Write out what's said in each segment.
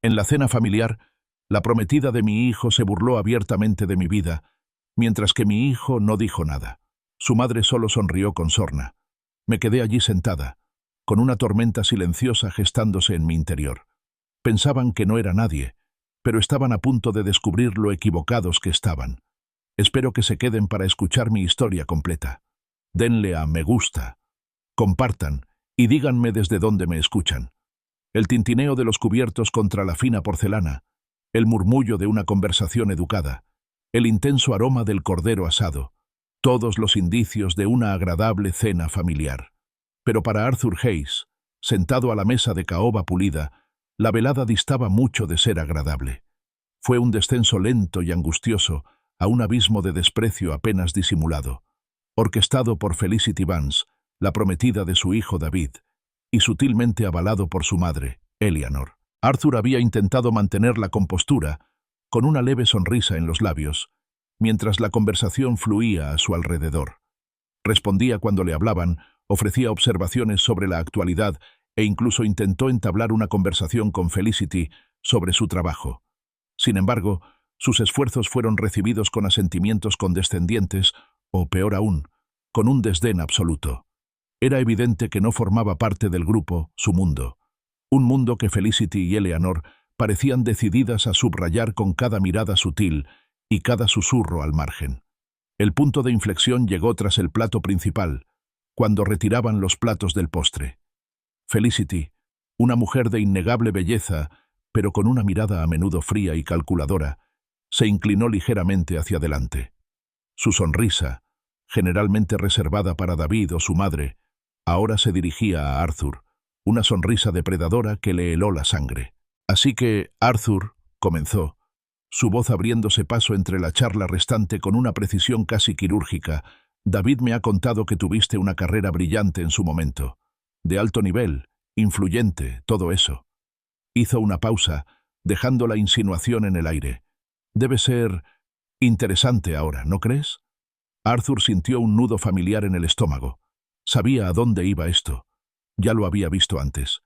En la cena familiar, la prometida de mi hijo se burló abiertamente de mi vida, mientras que mi hijo no dijo nada. Su madre solo sonrió con sorna. Me quedé allí sentada, con una tormenta silenciosa gestándose en mi interior. Pensaban que no era nadie, pero estaban a punto de descubrir lo equivocados que estaban. Espero que se queden para escuchar mi historia completa. Denle a me gusta, compartan y díganme desde dónde me escuchan. El tintineo de los cubiertos contra la fina porcelana, el murmullo de una conversación educada, el intenso aroma del cordero asado, todos los indicios de una agradable cena familiar. Pero para Arthur Hayes, sentado a la mesa de caoba pulida, la velada distaba mucho de ser agradable. Fue un descenso lento y angustioso a un abismo de desprecio apenas disimulado, orquestado por Felicity Vance, la prometida de su hijo David, y sutilmente avalado por su madre, Eleanor. Arthur había intentado mantener la compostura, con una leve sonrisa en los labios, mientras la conversación fluía a su alrededor. Respondía cuando le hablaban, ofrecía observaciones sobre la actualidad e incluso intentó entablar una conversación con Felicity sobre su trabajo. Sin embargo, sus esfuerzos fueron recibidos con asentimientos condescendientes, o peor aún, con un desdén absoluto. Era evidente que no formaba parte del grupo, su mundo. Un mundo que Felicity y Eleanor parecían decididas a subrayar con cada mirada sutil y cada susurro al margen. El punto de inflexión llegó tras el plato principal, cuando retiraban los platos del postre. Felicity, una mujer de innegable belleza, pero con una mirada a menudo fría y calculadora, se inclinó ligeramente hacia adelante. Su sonrisa, generalmente reservada para David o su madre, ahora se dirigía a Arthur, una sonrisa depredadora que le heló la sangre. Así que, Arthur, comenzó, su voz abriéndose paso entre la charla restante con una precisión casi quirúrgica. David me ha contado que tuviste una carrera brillante en su momento. De alto nivel, influyente, todo eso. Hizo una pausa, dejando la insinuación en el aire. Debe ser interesante ahora, ¿no crees? Arthur sintió un nudo familiar en el estómago. Sabía a dónde iba esto. Ya lo había visto antes.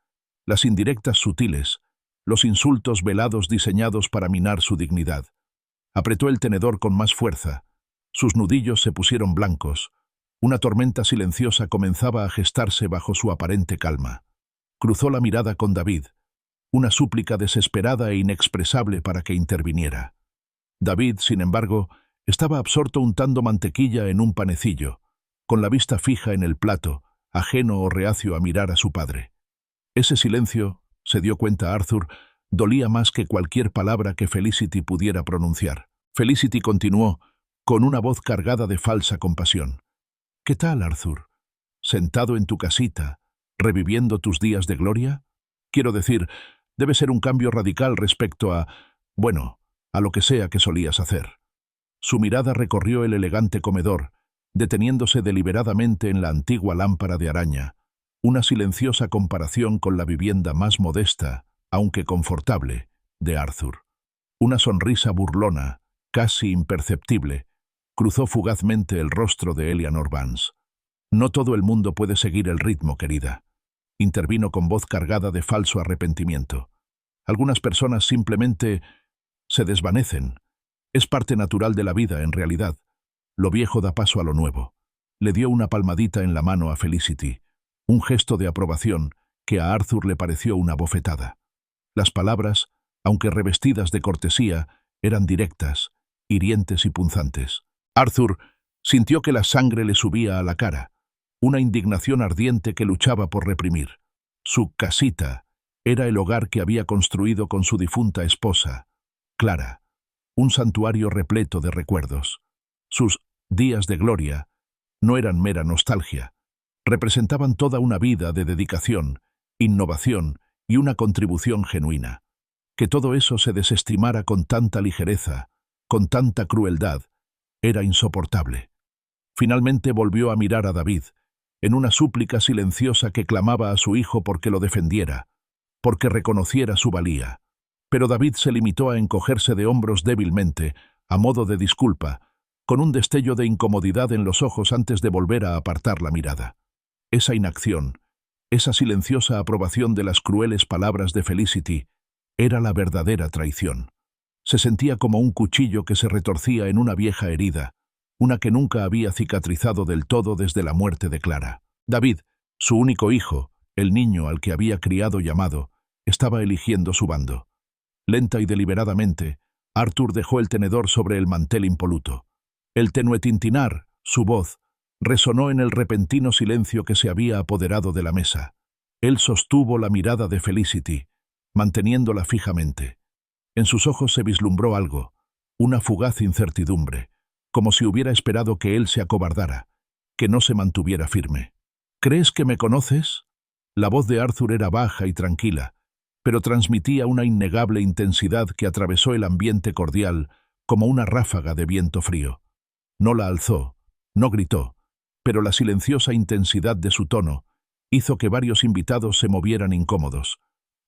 Las indirectas sutiles, los insultos velados diseñados para minar su dignidad. Apretó el tenedor con más fuerza. Sus nudillos se pusieron blancos. Una tormenta silenciosa comenzaba a gestarse bajo su aparente calma. Cruzó la mirada con David, una súplica desesperada e inexpresable para que interviniera. David, sin embargo, estaba absorto untando mantequilla en un panecillo, con la vista fija en el plato, ajeno o reacio a mirar a su padre. Ese silencio, se dio cuenta Arthur, dolía más que cualquier palabra que Felicity pudiera pronunciar. Felicity continuó, con una voz cargada de falsa compasión. «¿Qué tal, Arthur? ¿Sentado en tu casita, reviviendo tus días de gloria? Quiero decir, debe ser un cambio radical respecto a, bueno, a lo que sea que solías hacer». Su mirada recorrió el elegante comedor, deteniéndose deliberadamente en la antigua lámpara de araña, una silenciosa comparación con la vivienda más modesta, aunque confortable, de Arthur. Una sonrisa burlona, casi imperceptible, cruzó fugazmente el rostro de Eleanor Vance. «No todo el mundo puede seguir el ritmo, querida», intervino con voz cargada de falso arrepentimiento. «Algunas personas simplemente se desvanecen. Es parte natural de la vida, en realidad. Lo viejo da paso a lo nuevo». Le dio una palmadita en la mano a Felicity, un gesto de aprobación que a Arthur le pareció una bofetada. Las palabras, aunque revestidas de cortesía, eran directas, hirientes y punzantes. Arthur sintió que la sangre le subía a la cara, una indignación ardiente que luchaba por reprimir. Su casita era el hogar que había construido con su difunta esposa, Clara, un santuario repleto de recuerdos. Sus días de gloria no eran mera nostalgia, representaban toda una vida de dedicación, innovación y una contribución genuina. Que todo eso se desestimara con tanta ligereza, con tanta crueldad, era insoportable. Finalmente volvió a mirar a David, en una súplica silenciosa que clamaba a su hijo porque lo defendiera, porque reconociera su valía. Pero David se limitó a encogerse de hombros débilmente, a modo de disculpa, con un destello de incomodidad en los ojos antes de volver a apartar la mirada. Esa inacción, esa silenciosa aprobación de las crueles palabras de Felicity, Era la verdadera traición. Se sentía como un cuchillo que se retorcía en una vieja herida, una que nunca había cicatrizado del todo desde la muerte de Clara. David, su único hijo, el niño al que había criado y amado, estaba eligiendo su bando. Lenta y deliberadamente, Arthur dejó el tenedor sobre el mantel impoluto. El tenue tintinar, su voz, resonó en el repentino silencio que se había apoderado de la mesa. Él sostuvo la mirada de Felicity, manteniéndola fijamente. En sus ojos se vislumbró algo, una fugaz incertidumbre, como si hubiera esperado que él se acobardara, que no se mantuviera firme. ¿Crees que me conoces? La voz de Arthur era baja y tranquila, pero transmitía una innegable intensidad que atravesó el ambiente cordial como una ráfaga de viento frío. No la alzó, no gritó, pero la silenciosa intensidad de su tono hizo que varios invitados se movieran incómodos.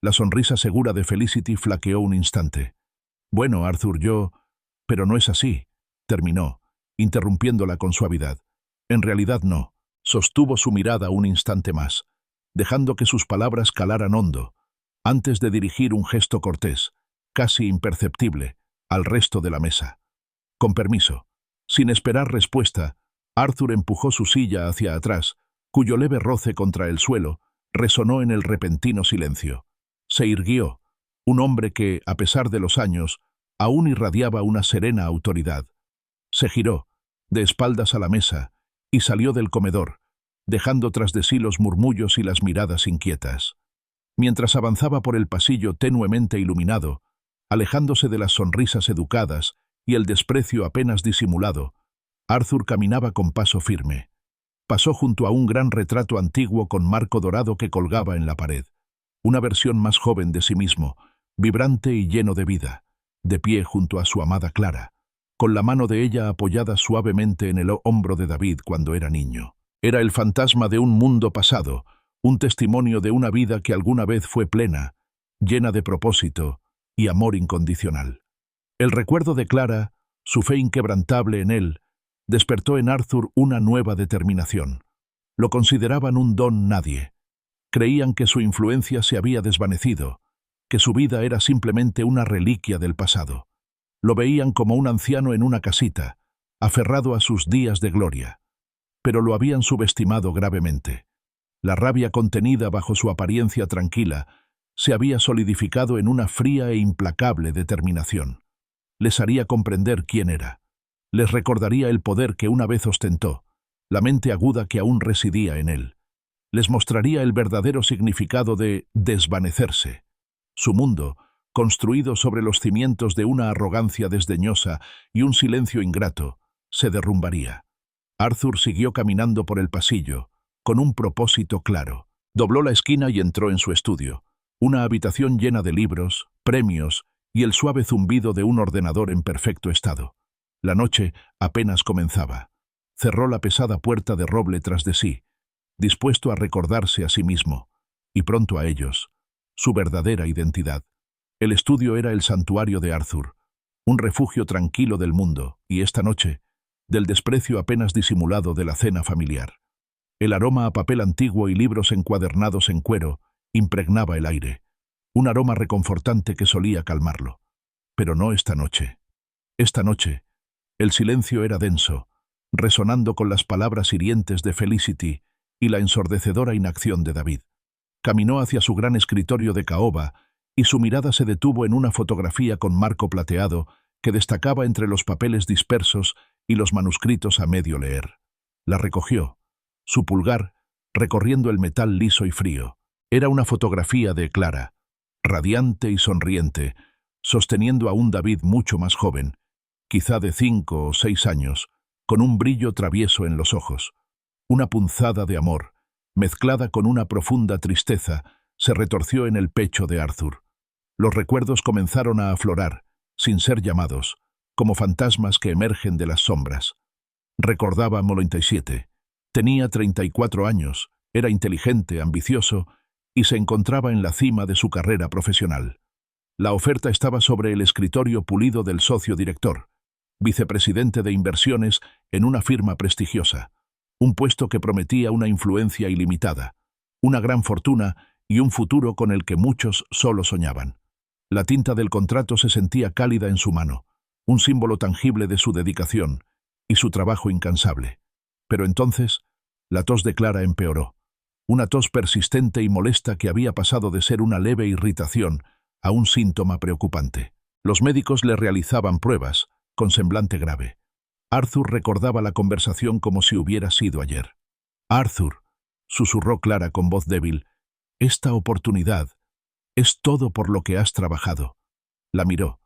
La sonrisa segura de Felicity flaqueó un instante. Bueno, Arthur, Pero no es así, terminó, interrumpiéndola con suavidad. En realidad no, sostuvo su mirada un instante más, dejando que sus palabras calaran hondo, antes de dirigir un gesto cortés, casi imperceptible, al resto de la mesa. Con permiso. Sin esperar respuesta, Arthur empujó su silla hacia atrás, cuyo leve roce contra el suelo resonó en el repentino silencio. Se irguió, un hombre que, a pesar de los años, aún irradiaba una serena autoridad. Se giró, de espaldas a la mesa, y salió del comedor, dejando tras de sí los murmullos y las miradas inquietas. Mientras avanzaba por el pasillo tenuemente iluminado, alejándose de las sonrisas educadas y el desprecio apenas disimulado, Arthur caminaba con paso firme. Pasó junto a un gran retrato antiguo con marco dorado que colgaba en la pared, una versión más joven de sí mismo, vibrante y lleno de vida, de pie junto a su amada Clara, con la mano de ella apoyada suavemente en el hombro de David cuando era niño. Era el fantasma de un mundo pasado, un testimonio de una vida que alguna vez fue plena, llena de propósito y amor incondicional. El recuerdo de Clara, su fe inquebrantable en él, despertó en Arthur una nueva determinación. Lo consideraban un don nadie. Creían que su influencia se había desvanecido, que su vida era simplemente una reliquia del pasado. Lo veían como un anciano en una casita, aferrado a sus días de gloria. Pero lo habían subestimado gravemente. La rabia contenida bajo su apariencia tranquila se había solidificado en una fría e implacable determinación. Les haría comprender quién era. Les recordaría el poder que una vez ostentó, la mente aguda que aún residía en él. Les mostraría el verdadero significado de desvanecerse. Su mundo, construido sobre los cimientos de una arrogancia desdeñosa y un silencio ingrato, se derrumbaría. Arthur siguió caminando por el pasillo, con un propósito claro. Dobló la esquina y entró en su estudio, una habitación llena de libros, premios y el suave zumbido de un ordenador en perfecto estado. La noche apenas comenzaba. Cerró la pesada puerta de roble tras de sí, dispuesto a recordarse a sí mismo, y pronto a ellos, su verdadera identidad. El estudio era el santuario de Arthur, un refugio tranquilo del mundo, y esta noche, del desprecio apenas disimulado de la cena familiar. El aroma a papel antiguo y libros encuadernados en cuero impregnaba el aire, un aroma reconfortante que solía calmarlo. Pero no esta noche. Esta noche, el silencio era denso, resonando con las palabras hirientes de Felicity y la ensordecedora inacción de David. Caminó hacia su gran escritorio de caoba y su mirada se detuvo en una fotografía con marco plateado que destacaba entre los papeles dispersos y los manuscritos a medio leer. La recogió, su pulgar recorriendo el metal liso y frío. Era una fotografía de Clara, radiante y sonriente, sosteniendo a un David mucho más joven, quizá de 5 o 6 años, con un brillo travieso en los ojos. Una punzada de amor, mezclada con una profunda tristeza, se retorció en el pecho de Arthur. Los recuerdos comenzaron a aflorar, sin ser llamados, como fantasmas que emergen de las sombras. Recordaba Molontaisiete. Tenía 34 años, era inteligente, ambicioso, y se encontraba en la cima de su carrera profesional. La oferta estaba sobre el escritorio pulido del socio director, vicepresidente de inversiones en una firma prestigiosa, un puesto que prometía una influencia ilimitada, una gran fortuna y un futuro con el que muchos solo soñaban. La tinta del contrato se sentía cálida en su mano, un símbolo tangible de su dedicación y su trabajo incansable. Pero entonces, la tos de Clara empeoró. Una tos persistente y molesta que había pasado de ser una leve irritación a un síntoma preocupante. Los médicos le realizaban pruebas, con semblante grave. Arthur recordaba la conversación como si hubiera sido ayer. «Arthur», susurró Clara con voz débil, «esta oportunidad es todo por lo que has trabajado». La miró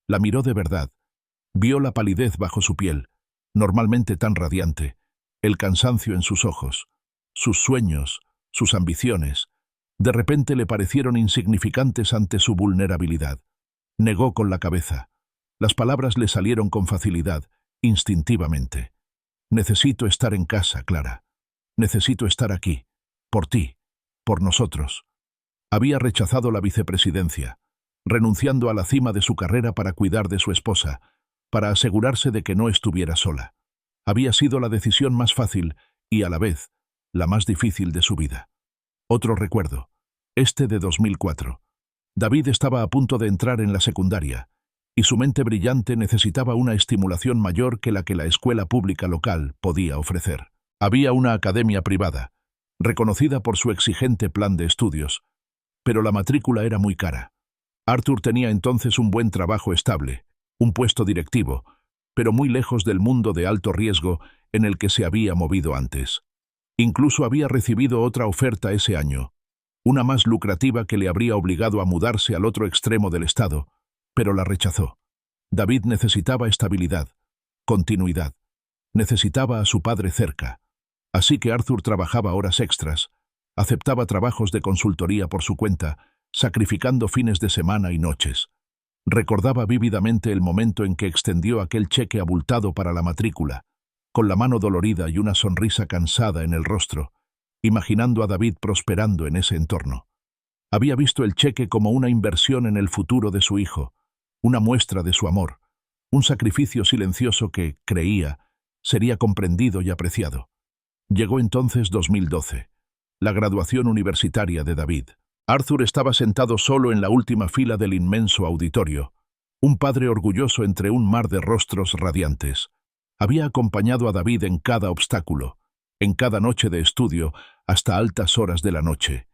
de verdad. Vio la palidez bajo su piel, normalmente tan radiante, el cansancio en sus ojos, sus sueños, sus ambiciones. De repente le parecieron insignificantes ante su vulnerabilidad. Negó con la cabeza. Las palabras le salieron con facilidad, instintivamente. «Necesito estar en casa, Clara. Necesito estar aquí. Por ti. Por nosotros». Había rechazado la vicepresidencia, renunciando a la cima de su carrera para cuidar de su esposa, para asegurarse de que no estuviera sola. Había sido la decisión más fácil y, a la vez, la más difícil de su vida. Otro recuerdo, este de 2004. David estaba a punto de entrar en la secundaria, y su mente brillante necesitaba una estimulación mayor que la escuela pública local podía ofrecer. Había una academia privada, reconocida por su exigente plan de estudios, pero la matrícula era muy cara. Arthur tenía entonces un buen trabajo estable, un puesto directivo, pero muy lejos del mundo de alto riesgo en el que se había movido antes. Incluso había recibido otra oferta ese año, una más lucrativa que le habría obligado a mudarse al otro extremo del estado, pero la rechazó. David necesitaba estabilidad, continuidad. Necesitaba a su padre cerca. Así que Arthur trabajaba horas extras, aceptaba trabajos de consultoría por su cuenta, sacrificando fines de semana y noches. Recordaba vívidamente el momento en que extendió aquel cheque abultado para la matrícula, con la mano dolorida y una sonrisa cansada en el rostro, imaginando a David prosperando en ese entorno. Había visto el cheque como una inversión en el futuro de su hijo, una muestra de su amor, un sacrificio silencioso que, creía, sería comprendido y apreciado. Llegó entonces 2012, la graduación universitaria de David. Arthur estaba sentado solo en la última fila del inmenso auditorio, un padre orgulloso entre un mar de rostros radiantes. Había acompañado a David en cada obstáculo, en cada noche de estudio hasta altas horas de la noche,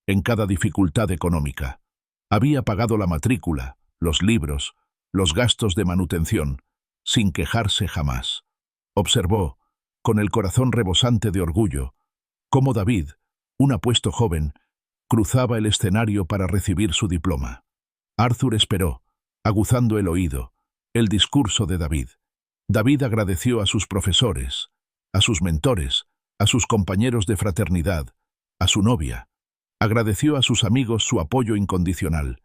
en cada dificultad económica. Había pagado la matrícula, los libros, los gastos de manutención, sin quejarse jamás. Observó, con el corazón rebosante de orgullo, cómo David, un apuesto joven, cruzaba el escenario para recibir su diploma. Arthur esperó, aguzando el oído, el discurso de David. David agradeció a sus profesores, a sus mentores, a sus compañeros de fraternidad, a su novia. Agradeció a sus amigos su apoyo incondicional.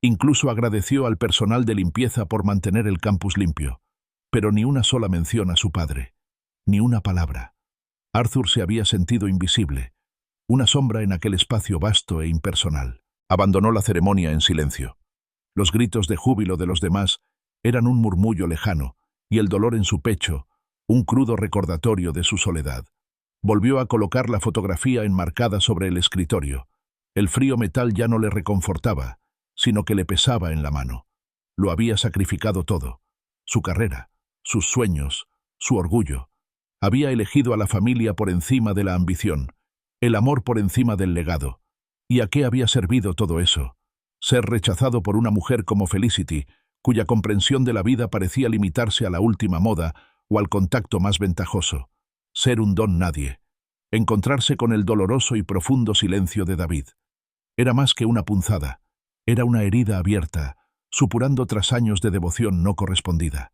Incluso agradeció al personal de limpieza por mantener el campus limpio. Pero ni una sola mención a su padre, ni una palabra. Arthur se había sentido invisible, una sombra en aquel espacio vasto e impersonal. Abandonó la ceremonia en silencio. Los gritos de júbilo de los demás eran un murmullo lejano, y el dolor en su pecho, un crudo recordatorio de su soledad. Volvió a colocar la fotografía enmarcada sobre el escritorio. El frío metal ya no le reconfortaba, sino que le pesaba en la mano. Lo había sacrificado todo. Su carrera, sus sueños, su orgullo. Había elegido a la familia por encima de la ambición, el amor por encima del legado. ¿Y a qué había servido todo eso? Ser rechazado por una mujer como Felicity, cuya comprensión de la vida parecía limitarse a la última moda o al contacto más ventajoso. Ser un don nadie. Encontrarse con el doloroso y profundo silencio de David. Era más que una punzada. Era una herida abierta, supurando tras años de devoción no correspondida.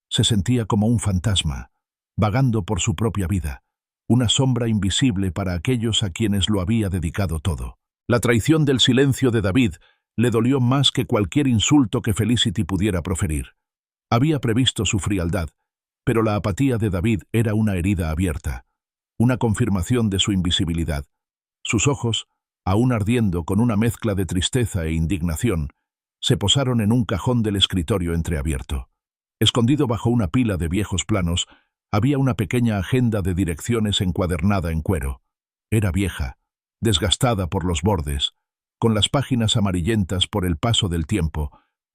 Se sentía como un fantasma, vagando por su propia vida, una sombra invisible para aquellos a quienes lo había dedicado todo. La traición del silencio de David le dolió más que cualquier insulto que Felicity pudiera proferir. Había previsto su frialdad, pero la apatía de David era una herida abierta, una confirmación de su invisibilidad. Sus ojos, aún ardiendo con una mezcla de tristeza e indignación, se posaron en un cajón del escritorio entreabierto. Escondido bajo una pila de viejos planos, había una pequeña agenda de direcciones encuadernada en cuero. Era vieja, desgastada por los bordes, con las páginas amarillentas por el paso del tiempo,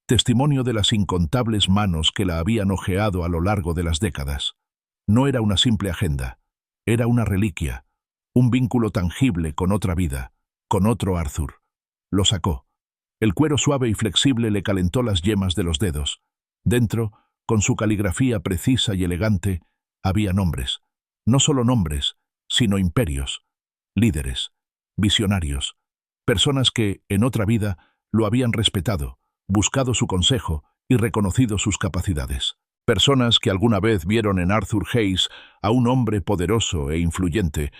testimonio de las incontables manos que la habían hojeado a lo largo de las décadas. No era una simple agenda, era una reliquia, un vínculo tangible con otra vida, con otro Arthur. Lo sacó. El cuero suave y flexible le calentó las yemas de los dedos. Dentro, con su caligrafía precisa y elegante, había nombres. No solo nombres, sino imperios, líderes, visionarios, personas que, en otra vida, lo habían respetado, buscado su consejo y reconocido sus capacidades. Personas que alguna vez vieron en Arthur Hayes a un hombre poderoso e influyente,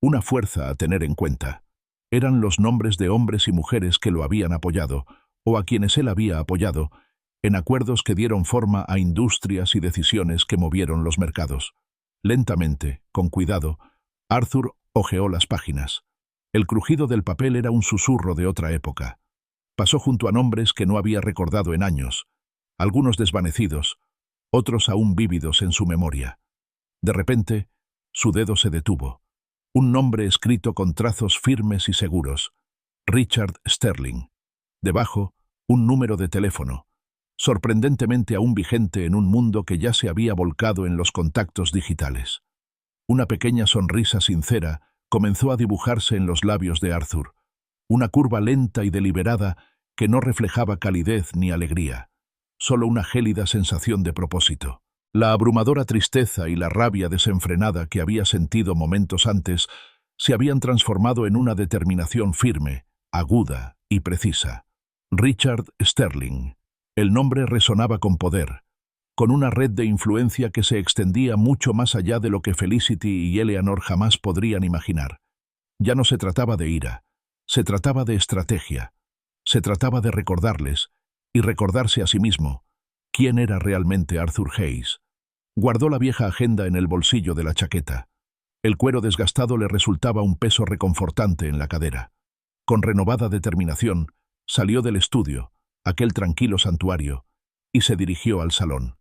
una fuerza a tener en cuenta. Eran los nombres de hombres y mujeres que lo habían apoyado, o a quienes él había apoyado, en acuerdos que dieron forma a industrias y decisiones que movieron los mercados. Lentamente, con cuidado, Arthur hojeó las páginas. El crujido del papel era un susurro de otra época. Pasó junto a nombres que no había recordado en años, algunos desvanecidos, otros aún vívidos en su memoria. De repente, su dedo se detuvo. Un nombre escrito con trazos firmes y seguros. Richard Sterling. Debajo, un número de teléfono, sorprendentemente aún vigente en un mundo que ya se había volcado en los contactos digitales. Una pequeña sonrisa sincera comenzó a dibujarse en los labios de Arthur, una curva lenta y deliberada que no reflejaba calidez ni alegría, solo una gélida sensación de propósito. La abrumadora tristeza y la rabia desenfrenada que había sentido momentos antes se habían transformado en una determinación firme, aguda y precisa. Richard Sterling. El nombre resonaba con poder, con una red de influencia que se extendía mucho más allá de lo que Felicity y Eleanor jamás podrían imaginar. Ya no se trataba de ira, se trataba de estrategia, se trataba de recordarles, y recordarse a sí mismo, quién era realmente Arthur Hayes. Guardó la vieja agenda en el bolsillo de la chaqueta. El cuero desgastado le resultaba un peso reconfortante en la cadera. Con renovada determinación, salió del estudio, aquel tranquilo santuario, y se dirigió al salón.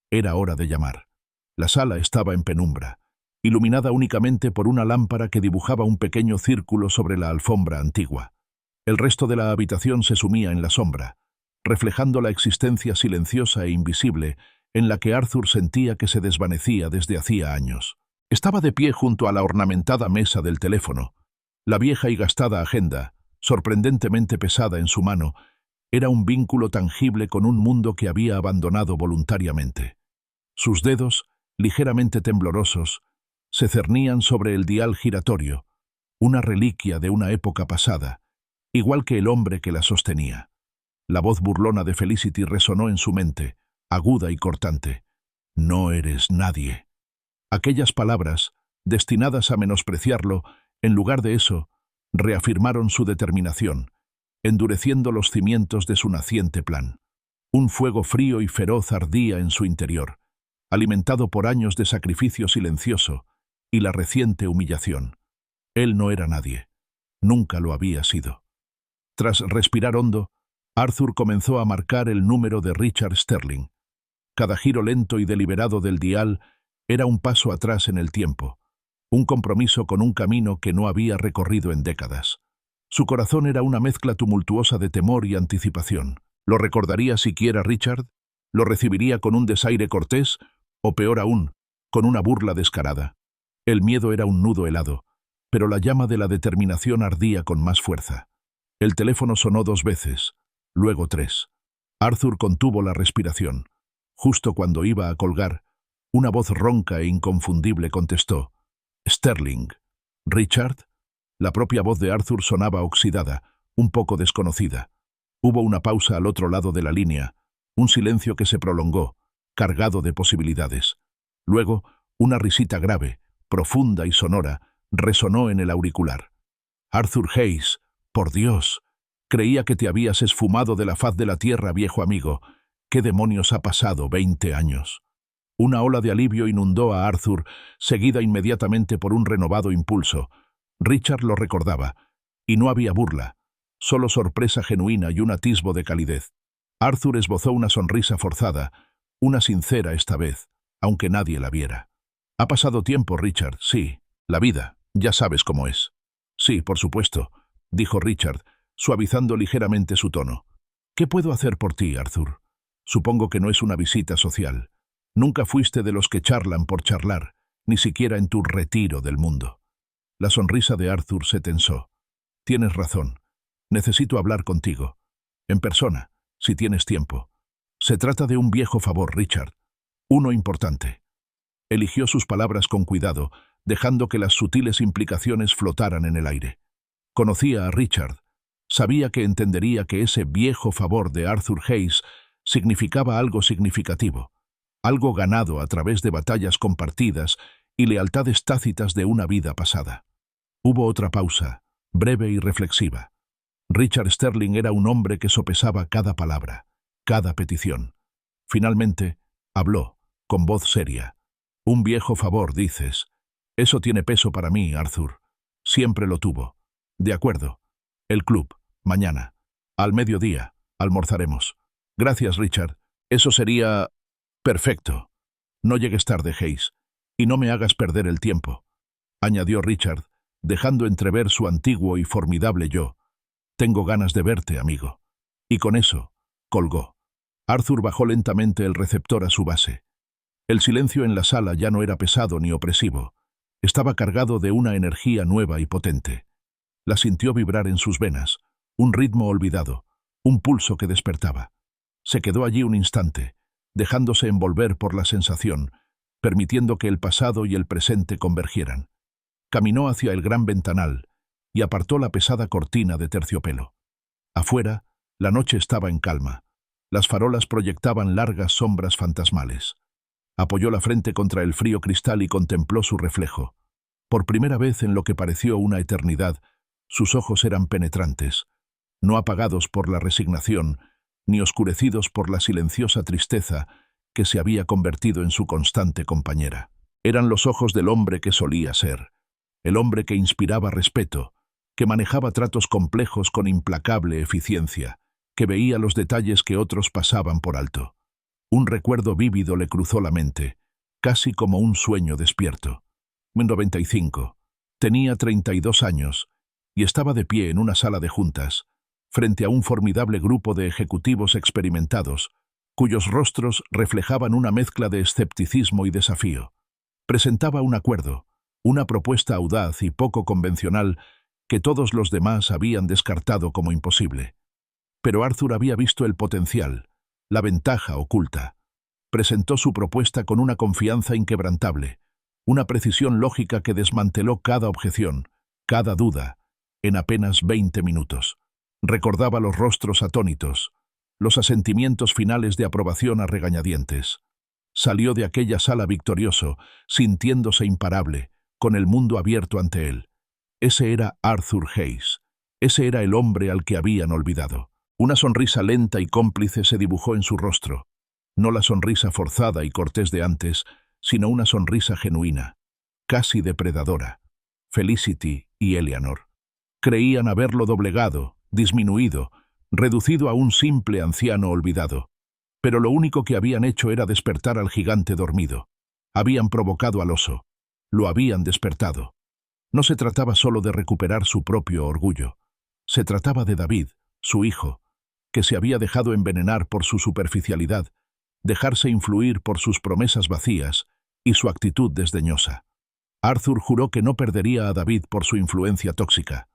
Era hora de llamar. La sala estaba en penumbra, iluminada únicamente por una lámpara que dibujaba un pequeño círculo sobre la alfombra antigua. El resto de la habitación se sumía en la sombra, reflejando la existencia silenciosa e invisible en la que Arthur sentía que se desvanecía desde hacía años. Estaba de pie junto a la ornamentada mesa del teléfono. La vieja y gastada agenda, sorprendentemente pesada en su mano, era un vínculo tangible con un mundo que había abandonado voluntariamente. Sus dedos, ligeramente temblorosos, se cernían sobre el dial giratorio, una reliquia de una época pasada, igual que el hombre que la sostenía. La voz burlona de Felicity resonó en su mente, aguda y cortante. «No eres nadie». Aquellas palabras, destinadas a menospreciarlo, en lugar de eso, reafirmaron su determinación, endureciendo los cimientos de su naciente plan. Un fuego frío y feroz ardía en su interior, alimentado por años de sacrificio silencioso y la reciente humillación. Él no era nadie. Nunca lo había sido. Tras respirar hondo, Arthur comenzó a marcar el número de Richard Sterling. Cada giro lento y deliberado del dial era un paso atrás en el tiempo, un compromiso con un camino que no había recorrido en décadas. Su corazón era una mezcla tumultuosa de temor y anticipación. ¿Lo recordaría siquiera Richard? ¿Lo recibiría con un desaire cortés? ¿O peor aún, con una burla descarada? El miedo era un nudo helado, pero la llama de la determinación ardía con más fuerza. El teléfono sonó 2 veces, luego 3. Arthur contuvo la respiración. Justo cuando iba a colgar, una voz ronca e inconfundible contestó. «Sterling». «¿Richard?» La propia voz de Arthur sonaba oxidada, un poco desconocida. Hubo una pausa al otro lado de la línea, un silencio que se prolongó, cargado de posibilidades. Luego, una risita grave, profunda y sonora, resonó en el auricular. «Arthur Hayes, por Dios, creía que te habías esfumado de la faz de la tierra, viejo amigo. ¿Qué demonios ha pasado 20 años?» Una ola de alivio inundó a Arthur, seguida inmediatamente por un renovado impulso. Richard lo recordaba, y no había burla, solo sorpresa genuina y un atisbo de calidez. Arthur esbozó una sonrisa forzada, una sincera esta vez, aunque nadie la viera. «Ha pasado tiempo, Richard, sí. La vida, ya sabes cómo es». «Sí, por supuesto», dijo Richard, suavizando ligeramente su tono. «¿Qué puedo hacer por ti, Arthur? Supongo que no es una visita social. Nunca fuiste de los que charlan por charlar, ni siquiera en tu retiro del mundo». La sonrisa de Arthur se tensó. «Tienes razón. Necesito hablar contigo. En persona, si tienes tiempo. Se trata de un viejo favor, Richard. Uno importante». Eligió sus palabras con cuidado, dejando que las sutiles implicaciones flotaran en el aire. Conocía a Richard. Sabía que entendería que ese viejo favor de Arthur Hayes significaba algo significativo, algo ganado a través de batallas compartidas y lealtades tácitas de una vida pasada. Hubo otra pausa, breve y reflexiva. Richard Sterling era un hombre que sopesaba cada palabra, cada petición. Finalmente, habló, con voz seria. «Un viejo favor, dices. Eso tiene peso para mí, Arthur. Siempre lo tuvo. De acuerdo. El club, mañana. Al mediodía, almorzaremos. Gracias, Richard. Eso sería... perfecto. No llegues tarde, Hayes. Y no me hagas perder el tiempo», añadió Richard, dejando entrever su antiguo y formidable yo. «Tengo ganas de verte, amigo». Y con eso, colgó. Arthur bajó lentamente el receptor a su base. El silencio en la sala ya no era pesado ni opresivo. Estaba cargado de una energía nueva y potente. La sintió vibrar en sus venas, un ritmo olvidado, un pulso que despertaba. Se quedó allí un instante, dejándose envolver por la sensación, permitiendo que el pasado y el presente convergieran. Caminó hacia el gran ventanal y apartó la pesada cortina de terciopelo. Afuera, la noche estaba en calma. Las farolas proyectaban largas sombras fantasmales. Apoyó la frente contra el frío cristal y contempló su reflejo. Por primera vez en lo que pareció una eternidad, sus ojos eran penetrantes, no apagados por la resignación, ni oscurecidos por la silenciosa tristeza que se había convertido en su constante compañera. Eran los ojos del hombre que solía ser, el hombre que inspiraba respeto, que manejaba tratos complejos con implacable eficiencia, que veía los detalles que otros pasaban por alto. Un recuerdo vívido le cruzó la mente, casi como un sueño despierto. 95. Tenía 32 años y estaba de pie en una sala de juntas, frente a un formidable grupo de ejecutivos experimentados, cuyos rostros reflejaban una mezcla de escepticismo y desafío. Presentaba un acuerdo, una propuesta audaz y poco convencional que todos los demás habían descartado como imposible. Pero Arthur había visto el potencial, la ventaja oculta. Presentó su propuesta con una confianza inquebrantable, una precisión lógica que desmanteló cada objeción, cada duda, en apenas 20 minutos. Recordaba los rostros atónitos, los asentimientos finales de aprobación a regañadientes. Salió de aquella sala victorioso, sintiéndose imparable, con el mundo abierto ante él. Ese era Arthur Hayes. Ese era el hombre al que habían olvidado. Una sonrisa lenta y cómplice se dibujó en su rostro. No la sonrisa forzada y cortés de antes, sino una sonrisa genuina, casi depredadora. Felicity y Eleanor creían haberlo doblegado, disminuido, reducido a un simple anciano olvidado. Pero lo único que habían hecho era despertar al gigante dormido. Habían provocado al oso. Lo habían despertado. No se trataba solo de recuperar su propio orgullo. Se trataba de David, su hijo, que se había dejado envenenar por su superficialidad, dejarse influir por sus promesas vacías y su actitud desdeñosa. Arthur juró que no perdería a David por su influencia tóxica.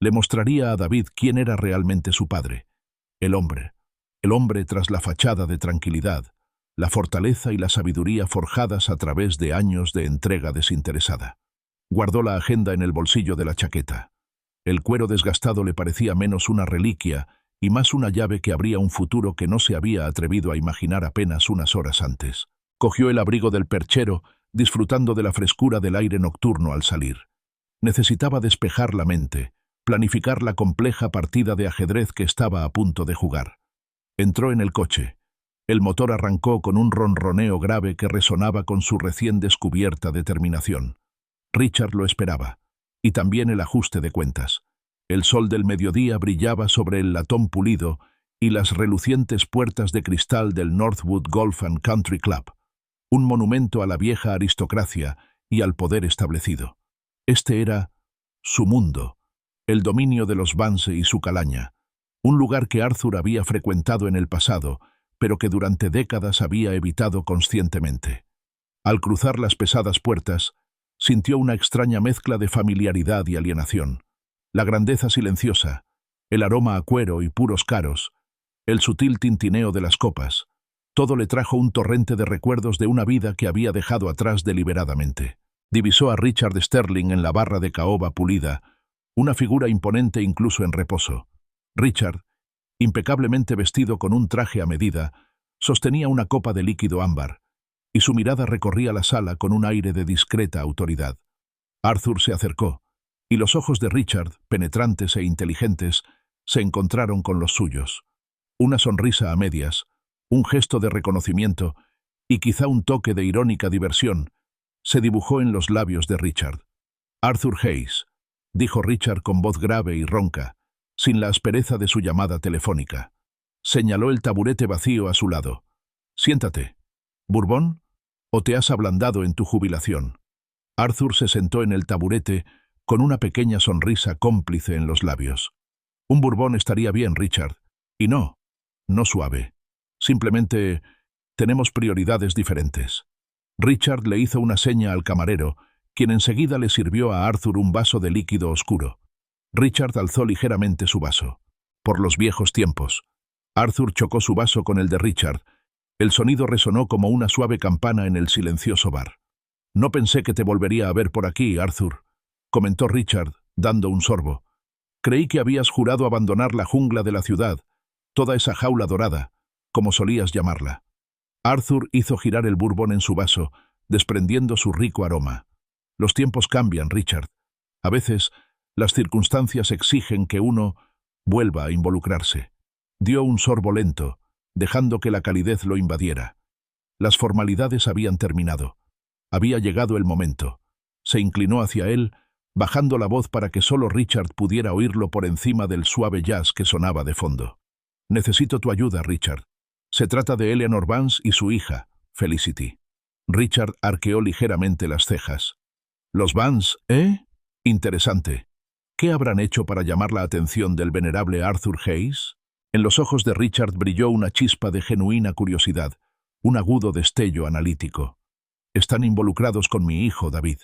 Le mostraría a David quién era realmente su padre, el hombre tras la fachada de tranquilidad, la fortaleza y la sabiduría forjadas a través de años de entrega desinteresada. Guardó la agenda en el bolsillo de la chaqueta. El cuero desgastado le parecía menos una reliquia y más una llave que abría un futuro que no se había atrevido a imaginar apenas unas horas antes. Cogió el abrigo del perchero, disfrutando de la frescura del aire nocturno al salir. Necesitaba despejar la mente, planificar la compleja partida de ajedrez que estaba a punto de jugar. Entró en el coche. El motor arrancó con un ronroneo grave que resonaba con su recién descubierta determinación. Richard lo esperaba, y también el ajuste de cuentas. El sol del mediodía brillaba sobre el latón pulido y las relucientes puertas de cristal del Northwood Golf and Country Club, un monumento a la vieja aristocracia y al poder establecido. Este era su mundo, el dominio de los Vance y su calaña, un lugar que Arthur había frecuentado en el pasado, pero que durante décadas había evitado conscientemente. Al cruzar las pesadas puertas, sintió una extraña mezcla de familiaridad y alienación. La grandeza silenciosa, el aroma a cuero y puros caros, el sutil tintineo de las copas, todo le trajo un torrente de recuerdos de una vida que había dejado atrás deliberadamente. Divisó a Richard Sterling en la barra de caoba pulida, una figura imponente incluso en reposo. Richard, impecablemente vestido con un traje a medida, sostenía una copa de líquido ámbar, y su mirada recorría la sala con un aire de discreta autoridad. Arthur se acercó, y los ojos de Richard, penetrantes e inteligentes, se encontraron con los suyos. Una sonrisa a medias, un gesto de reconocimiento y quizá un toque de irónica diversión se dibujó en los labios de Richard. «Arthur Hayes», dijo Richard con voz grave y ronca, sin la aspereza de su llamada telefónica. Señaló el taburete vacío a su lado. «Siéntate. ¿Bourbon? ¿O te has ablandado en tu jubilación?» Arthur se sentó en el taburete con una pequeña sonrisa cómplice en los labios. «Un Bourbon estaría bien, Richard. Y no suave. Simplemente tenemos prioridades diferentes». Richard le hizo una seña al camarero, quien enseguida le sirvió a Arthur un vaso de líquido oscuro. Richard alzó ligeramente su vaso. Por los viejos tiempos. Arthur chocó su vaso con el de Richard. El sonido resonó como una suave campana en el silencioso bar. «No pensé que te volvería a ver por aquí, Arthur», comentó Richard, dando un sorbo. «Creí que habías jurado abandonar la jungla de la ciudad, toda esa jaula dorada, como solías llamarla». Arthur hizo girar el bourbon en su vaso, desprendiendo su rico aroma. «Los tiempos cambian, Richard. A veces, las circunstancias exigen que uno vuelva a involucrarse». Dio un sorbo lento, dejando que la calidez lo invadiera. Las formalidades habían terminado. Había llegado el momento. Se inclinó hacia él, bajando la voz para que solo Richard pudiera oírlo por encima del suave jazz que sonaba de fondo. «Necesito tu ayuda, Richard. Se trata de Eleanor Vance y su hija, Felicity». Richard arqueó ligeramente las cejas. «¿Los Vance, Interesante. ¿Qué habrán hecho para llamar la atención del venerable Arthur Hayes?» En los ojos de Richard brilló una chispa de genuina curiosidad, un agudo destello analítico. «Están involucrados con mi hijo, David»,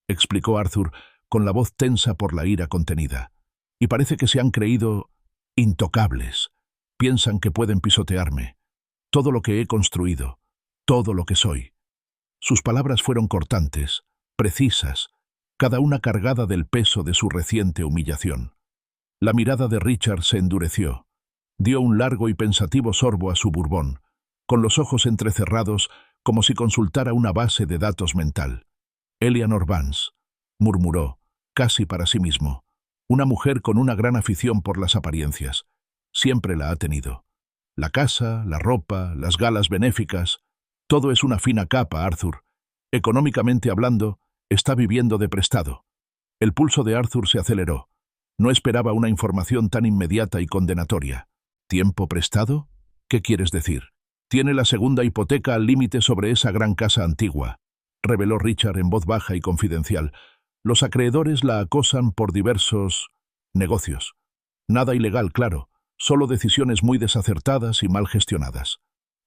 explicó Arthur, con la voz tensa por la ira contenida. «Y parece que se han creído intocables. Piensan que pueden pisotearme. Todo lo que he construido, todo lo que soy». Sus palabras fueron cortantes, precisas, cada una cargada del peso de su reciente humillación. La mirada de Richard se endureció. Dio un largo y pensativo sorbo a su bourbon, con los ojos entrecerrados como si consultara una base de datos mental. «Eleanor Vance», murmuró, casi para sí mismo. «Una mujer con una gran afición por las apariencias. Siempre la ha tenido. La casa, la ropa, las galas benéficas, todo es una fina capa, Arthur. Económicamente hablando, está viviendo de prestado». El pulso de Arthur se aceleró. No esperaba una información tan inmediata y condenatoria. «¿Tiempo prestado? ¿Qué quieres decir?» «Tiene la segunda hipoteca al límite sobre esa gran casa antigua», reveló Richard en voz baja y confidencial. «Los acreedores la acosan por diversos negocios. Nada ilegal, claro, solo decisiones muy desacertadas y mal gestionadas.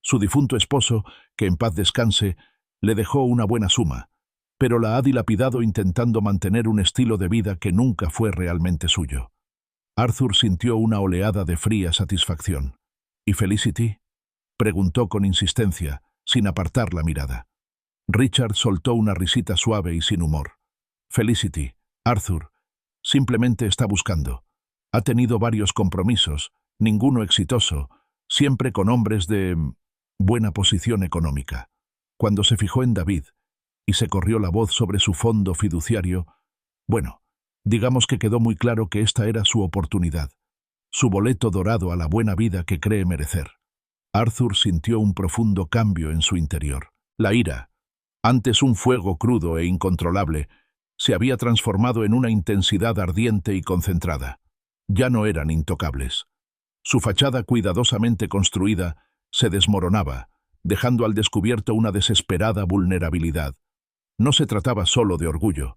Su difunto esposo, que en paz descanse, le dejó una buena suma, pero la ha dilapidado intentando mantener un estilo de vida que nunca fue realmente suyo». Arthur sintió una oleada de fría satisfacción. «¿Y Felicity?», preguntó con insistencia, sin apartar la mirada. Richard soltó una risita suave y sin humor. «Felicity, Arthur, simplemente está buscando. Ha tenido varios compromisos, ninguno exitoso, siempre con hombres de buena posición económica. Cuando se fijó en David y se corrió la voz sobre su fondo fiduciario, bueno, digamos que quedó muy claro que esta era su oportunidad, su boleto dorado a la buena vida que cree merecer». Arthur sintió un profundo cambio en su interior. La ira, antes un fuego crudo e incontrolable, se había transformado en una intensidad ardiente y concentrada. Ya no eran intocables. Su fachada cuidadosamente construida se desmoronaba, dejando al descubierto una desesperada vulnerabilidad. No se trataba solo de orgullo.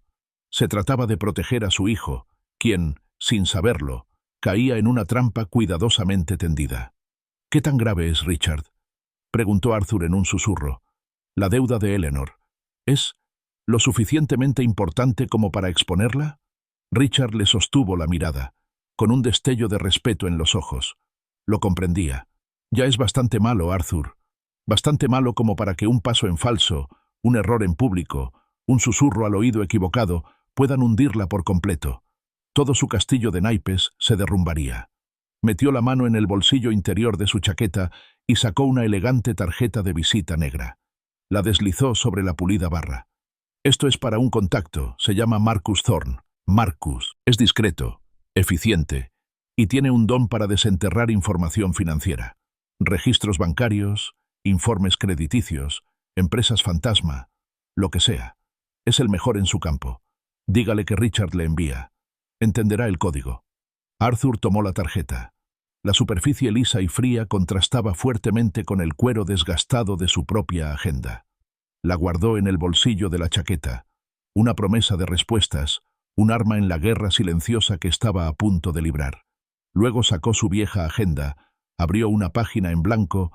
Se trataba de proteger a su hijo, quien, Sin saberlo, caía en una trampa cuidadosamente tendida. —¿Qué tan grave es, Richard? —preguntó Arthur en un susurro. —¿La deuda de Eleanor es lo suficientemente importante como para exponerla? Richard le sostuvo la mirada, con un destello de respeto en los ojos. Lo comprendía. Ya es bastante malo, Arthur. Bastante malo como para que un paso en falso, un error en público, un susurro al oído equivocado, puedan hundirla por completo. Todo su castillo de naipes se derrumbaría. Metió la mano en el bolsillo interior de su chaqueta y sacó una elegante tarjeta de visita negra. La deslizó sobre la pulida barra. Esto es para un contacto, se llama Marcus Thorne. Marcus es discreto, eficiente y tiene un don para desenterrar información financiera. Registros bancarios, informes crediticios, empresas fantasma, lo que sea. Es el mejor en su campo. Dígale que Richard le envía. Entenderá el código. Arthur tomó la tarjeta. La superficie lisa y fría contrastaba fuertemente con el cuero desgastado de su propia agenda. La guardó en el bolsillo de la chaqueta. Una promesa de respuestas, un arma en la guerra silenciosa que estaba a punto de librar. Luego sacó su vieja agenda, abrió una página en blanco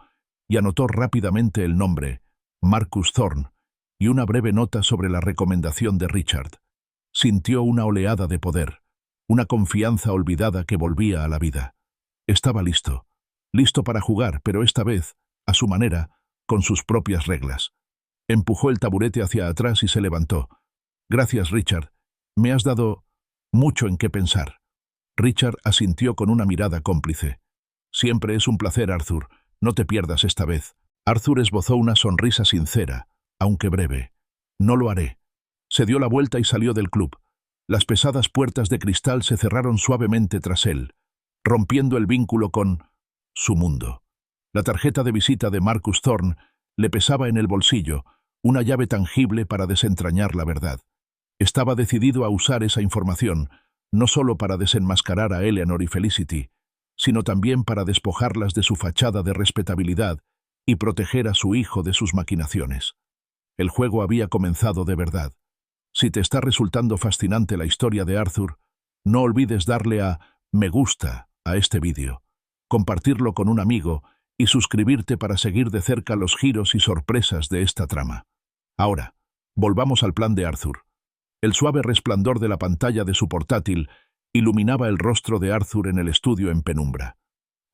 y anotó rápidamente el nombre, Marcus Thorne, y una breve nota sobre la recomendación de Richard. Sintió una oleada de poder, una confianza olvidada que volvía a la vida. Estaba listo, listo para jugar, pero esta vez, a su manera, con sus propias reglas. Empujó el taburete hacia atrás y se levantó. Gracias, Richard. Me has dado mucho en qué pensar. Richard asintió con una mirada cómplice. Siempre es un placer, Arthur. No te pierdas esta vez. Arthur esbozó una sonrisa sincera, aunque breve. No lo haré. Se dio la vuelta y salió del club. Las pesadas puertas de cristal se cerraron suavemente tras él, rompiendo el vínculo con su mundo. La tarjeta de visita de Marcus Thorne le pesaba en el bolsillo, una llave tangible para desentrañar la verdad. Estaba decidido a usar esa información, no solo para desenmascarar a Eleanor y Felicity, sino también para despojarlas de su fachada de respetabilidad y proteger a su hijo de sus maquinaciones. El juego había comenzado de verdad. Si te está resultando fascinante la historia de Arthur, no olvides darle a me gusta a este vídeo, compartirlo con un amigo y suscribirte para seguir de cerca los giros y sorpresas de esta trama. Ahora, volvamos al plan de Arthur. El suave resplandor de la pantalla de su portátil iluminaba el rostro de Arthur en el estudio en penumbra.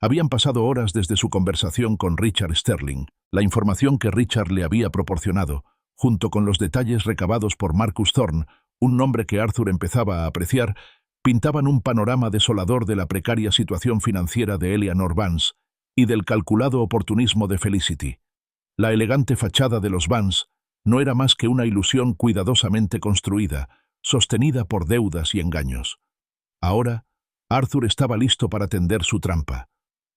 Habían pasado horas desde su conversación con Richard Sterling. La información que Richard le había proporcionado, junto con los detalles recabados por Marcus Thorne, un nombre que Arthur empezaba a apreciar, pintaban un panorama desolador de la precaria situación financiera de Eleanor Vance y del calculado oportunismo de Felicity. La elegante fachada de los Vance no era más que una ilusión cuidadosamente construida, sostenida por deudas y engaños. Ahora, Arthur estaba listo para tender su trampa.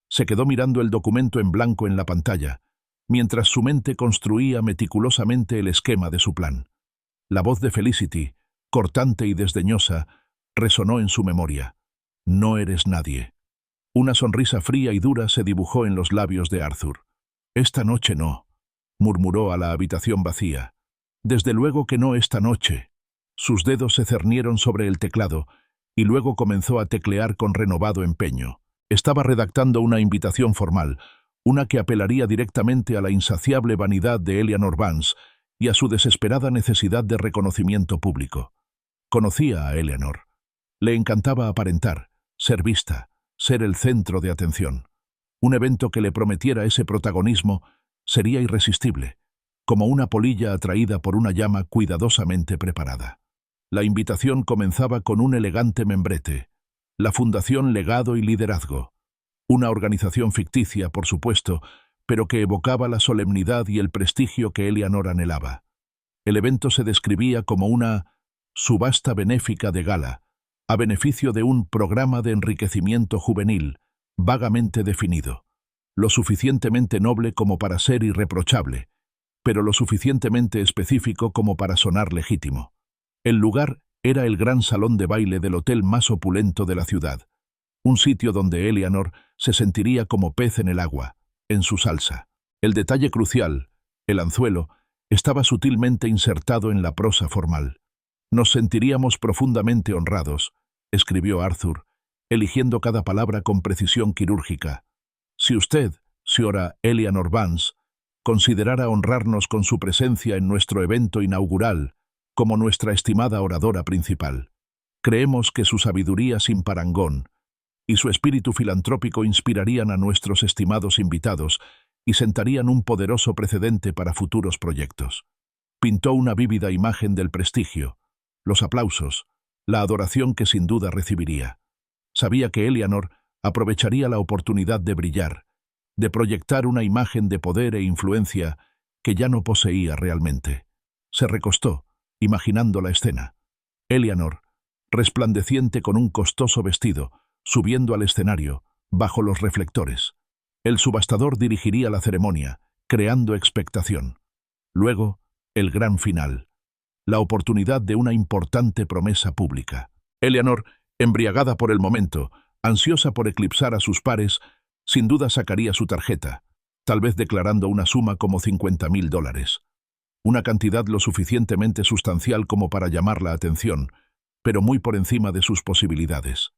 Se quedó mirando el documento en blanco en la pantalla, mientras su mente construía meticulosamente el esquema de su plan. La voz de Felicity, cortante y desdeñosa, resonó en su memoria. No eres nadie. Una sonrisa fría y dura se dibujó en los labios de Arthur. Esta noche no, murmuró a la habitación vacía. Desde luego que no esta noche. Sus dedos se cernieron sobre el teclado y luego comenzó a teclear con renovado empeño. Estaba redactando una invitación formal, una que apelaría directamente a la insaciable vanidad de Eleanor Vance y a su desesperada necesidad de reconocimiento público. Conocía a Eleanor. Le encantaba aparentar, ser vista, ser el centro de atención. Un evento que le prometiera ese protagonismo sería irresistible, como una polilla atraída por una llama cuidadosamente preparada. La invitación comenzaba con un elegante membrete, la Fundación Legado y Liderazgo, una organización ficticia, por supuesto, pero que evocaba la solemnidad y el prestigio que Eleanor anhelaba. El evento se describía como una subasta benéfica de gala, a beneficio de un programa de enriquecimiento juvenil, vagamente definido, lo suficientemente noble como para ser irreprochable, pero lo suficientemente específico como para sonar legítimo. El lugar era el gran salón de baile del hotel más opulento de la ciudad, un sitio donde Eleanor se sentiría como pez en el agua, en su salsa. El detalle crucial, el anzuelo, estaba sutilmente insertado en la prosa formal. Nos sentiríamos profundamente honrados, escribió Arthur, eligiendo cada palabra con precisión quirúrgica. Si usted, señora Eleanor Vance, considerara honrarnos con su presencia en nuestro evento inaugural como nuestra estimada oradora principal, creemos que su sabiduría sin parangón y su espíritu filantrópico inspirarían a nuestros estimados invitados y sentarían un poderoso precedente para futuros proyectos. Pintó una vívida imagen del prestigio, los aplausos, la adoración que sin duda recibiría. Sabía que Eleanor aprovecharía la oportunidad de brillar, de proyectar una imagen de poder e influencia que ya no poseía realmente. Se recostó, imaginando la escena. Eleanor, resplandeciente con un costoso vestido, subiendo al escenario, bajo los reflectores. El subastador dirigiría la ceremonia, creando expectación. Luego, el gran final. La oportunidad de una importante promesa pública. Eleanor, embriagada por el momento, ansiosa por eclipsar a sus pares, sin duda sacaría su tarjeta, tal vez declarando una suma como $50,000. Una cantidad lo suficientemente sustancial como para llamar la atención, pero muy por encima de sus posibilidades.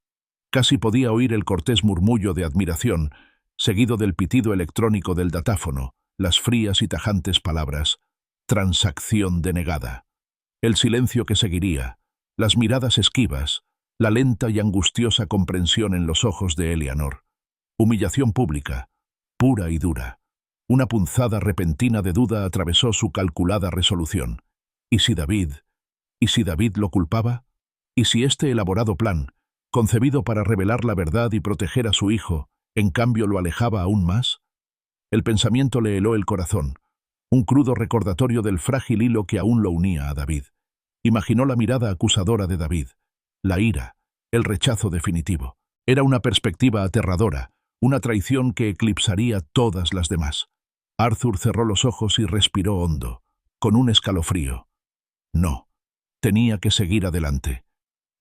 Casi podía oír el cortés murmullo de admiración, seguido del pitido electrónico del datáfono, las frías y tajantes palabras: transacción denegada. El silencio que seguiría, las miradas esquivas, la lenta y angustiosa comprensión en los ojos de Eleanor. Humillación pública, pura y dura. Una punzada repentina de duda atravesó su calculada resolución. ¿Y si David? ¿Y si David lo culpaba? ¿Y si este elaborado plan, concebido para revelar la verdad y proteger a su hijo, en cambio lo alejaba aún más? El pensamiento le heló el corazón, un crudo recordatorio del frágil hilo que aún lo unía a David. Imaginó la mirada acusadora de David, la ira, el rechazo definitivo. Era una perspectiva aterradora, una traición que eclipsaría todas las demás. Arthur cerró los ojos y respiró hondo, con un escalofrío. No, tenía que seguir adelante.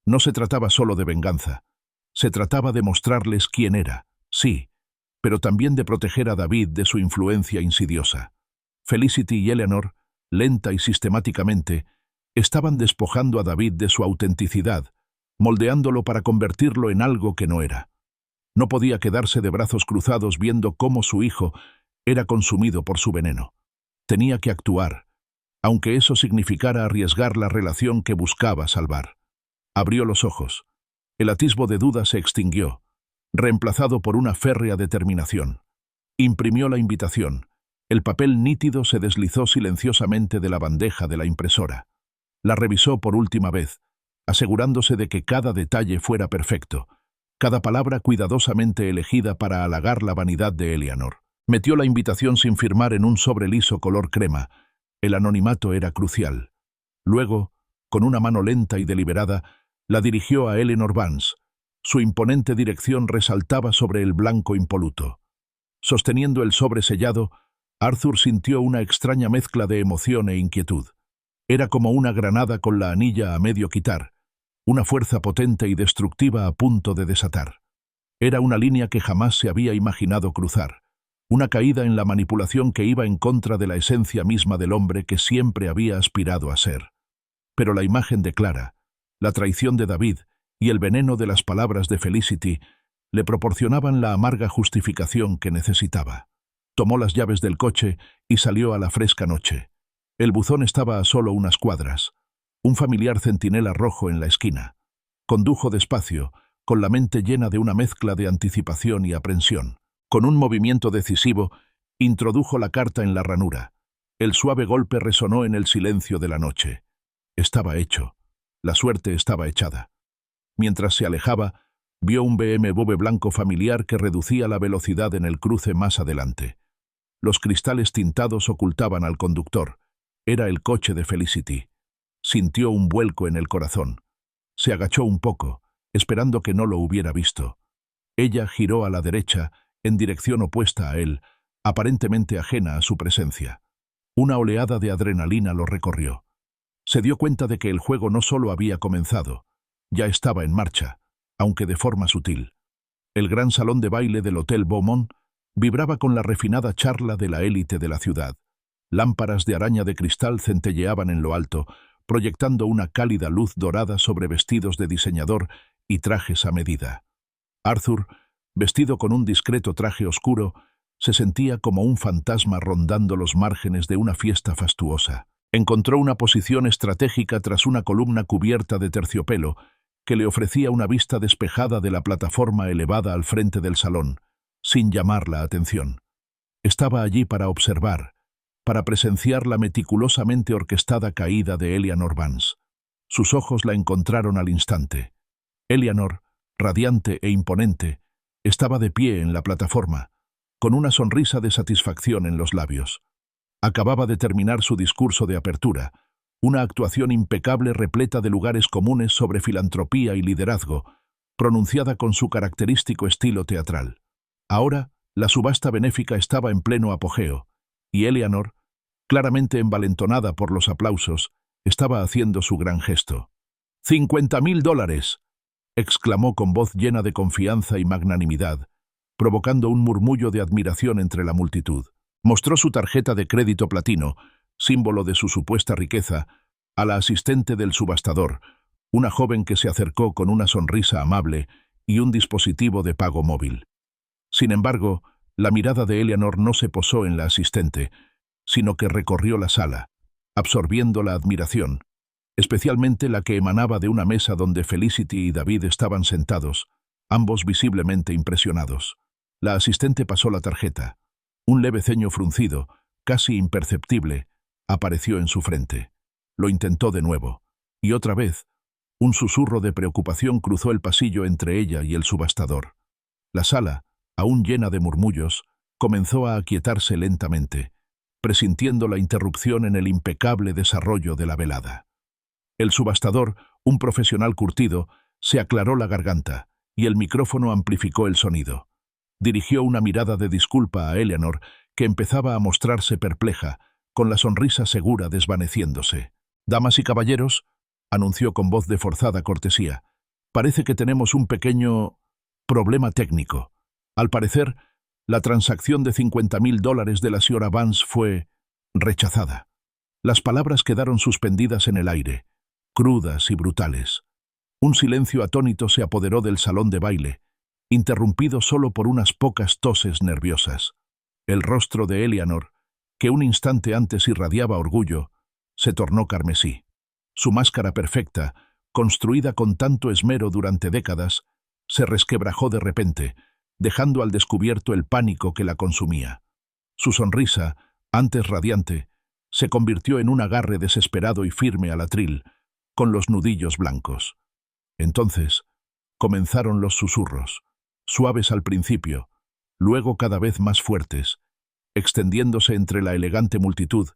No se trataba solo de venganza. Se trataba de mostrarles quién era, sí, pero también de proteger a David de su influencia insidiosa. Felicity y Eleanor, lenta y sistemáticamente, estaban despojando a David de su autenticidad, moldeándolo para convertirlo en algo que no era. No podía quedarse de brazos cruzados viendo cómo su hijo era consumido por su veneno. Tenía que actuar, aunque eso significara arriesgar la relación que buscaba salvar. Abrió los ojos. El atisbo de duda se extinguió, reemplazado por una férrea determinación. Imprimió la invitación. El papel nítido se deslizó silenciosamente de la bandeja de la impresora. La revisó por última vez, asegurándose de que cada detalle fuera perfecto, cada palabra cuidadosamente elegida para halagar la vanidad de Eleanor. Metió la invitación sin firmar en un sobre liso color crema. El anonimato era crucial. Luego, con una mano lenta y deliberada, la dirigió a Eleanor Vance. Su imponente dirección resaltaba sobre el blanco impoluto. Sosteniendo el sobre sellado, Arthur sintió una extraña mezcla de emoción e inquietud. Era como una granada con la anilla a medio quitar, una fuerza potente y destructiva a punto de desatar. Era una línea que jamás se había imaginado cruzar, una caída en la manipulación que iba en contra de la esencia misma del hombre que siempre había aspirado a ser. Pero la imagen de Clara, la traición de David y el veneno de las palabras de Felicity le proporcionaban la amarga justificación que necesitaba. Tomó las llaves del coche y salió a la fresca noche. El buzón estaba a solo unas cuadras. Un familiar centinela rojo en la esquina. Condujo despacio, con la mente llena de una mezcla de anticipación y aprensión. Con un movimiento decisivo, introdujo la carta en la ranura. El suave golpe resonó en el silencio de la noche. Estaba hecho. La suerte estaba echada. Mientras se alejaba, vio un BMW blanco familiar que reducía la velocidad en el cruce más adelante. Los cristales tintados ocultaban al conductor. Era el coche de Felicity. Sintió un vuelco en el corazón. Se agachó un poco, esperando que no lo hubiera visto. Ella giró a la derecha, en dirección opuesta a él, aparentemente ajena a su presencia. Una oleada de adrenalina lo recorrió. Se dio cuenta de que el juego no solo había comenzado, ya estaba en marcha, aunque de forma sutil. El gran salón de baile del Hotel Beaumont vibraba con la refinada charla de la élite de la ciudad. Lámparas de araña de cristal centelleaban en lo alto, proyectando una cálida luz dorada sobre vestidos de diseñador y trajes a medida. Arthur, vestido con un discreto traje oscuro, se sentía como un fantasma rondando los márgenes de una fiesta fastuosa. Encontró una posición estratégica tras una columna cubierta de terciopelo que le ofrecía una vista despejada de la plataforma elevada al frente del salón, sin llamar la atención. Estaba allí para observar, para presenciar la meticulosamente orquestada caída de Eleanor Vance. Sus ojos la encontraron al instante. Eleanor, radiante e imponente, estaba de pie en la plataforma, con una sonrisa de satisfacción en los labios. Acababa de terminar su discurso de apertura, una actuación impecable repleta de lugares comunes sobre filantropía y liderazgo, pronunciada con su característico estilo teatral. Ahora, la subasta benéfica estaba en pleno apogeo, y Eleanor, claramente envalentonada por los aplausos, estaba haciendo su gran gesto. $50.000, exclamó con voz llena de confianza y magnanimidad, provocando un murmullo de admiración entre la multitud. Mostró su tarjeta de crédito platino, símbolo de su supuesta riqueza, a la asistente del subastador, una joven que se acercó con una sonrisa amable y un dispositivo de pago móvil. Sin embargo, la mirada de Eleanor no se posó en la asistente, sino que recorrió la sala, absorbiendo la admiración, especialmente la que emanaba de una mesa donde Felicity y David estaban sentados, ambos visiblemente impresionados. La asistente pasó la tarjeta. Un leve ceño fruncido, casi imperceptible, apareció en su frente. Lo intentó de nuevo, y otra vez, un susurro de preocupación cruzó el pasillo entre ella y el subastador. La sala, aún llena de murmullos, comenzó a aquietarse lentamente, presintiendo la interrupción en el impecable desarrollo de la velada. El subastador, un profesional curtido, se aclaró la garganta, y el micrófono amplificó el sonido. Dirigió una mirada de disculpa a Eleanor, que empezaba a mostrarse perpleja, con la sonrisa segura desvaneciéndose. «Damas y caballeros», anunció con voz de forzada cortesía, «parece que tenemos un pequeño problema técnico. Al parecer, la transacción de $50.000 de la señora Vance fue rechazada». Las palabras quedaron suspendidas en el aire, crudas y brutales. Un silencio atónito se apoderó del salón de baile, interrumpido solo por unas pocas toses nerviosas. El rostro de Eleanor, que un instante antes irradiaba orgullo, se tornó carmesí. Su máscara perfecta, construida con tanto esmero durante décadas, se resquebrajó de repente, dejando al descubierto el pánico que la consumía. Su sonrisa, antes radiante, se convirtió en un agarre desesperado y firme al atril, con los nudillos blancos. Entonces, comenzaron los susurros, suaves al principio, luego cada vez más fuertes, extendiéndose entre la elegante multitud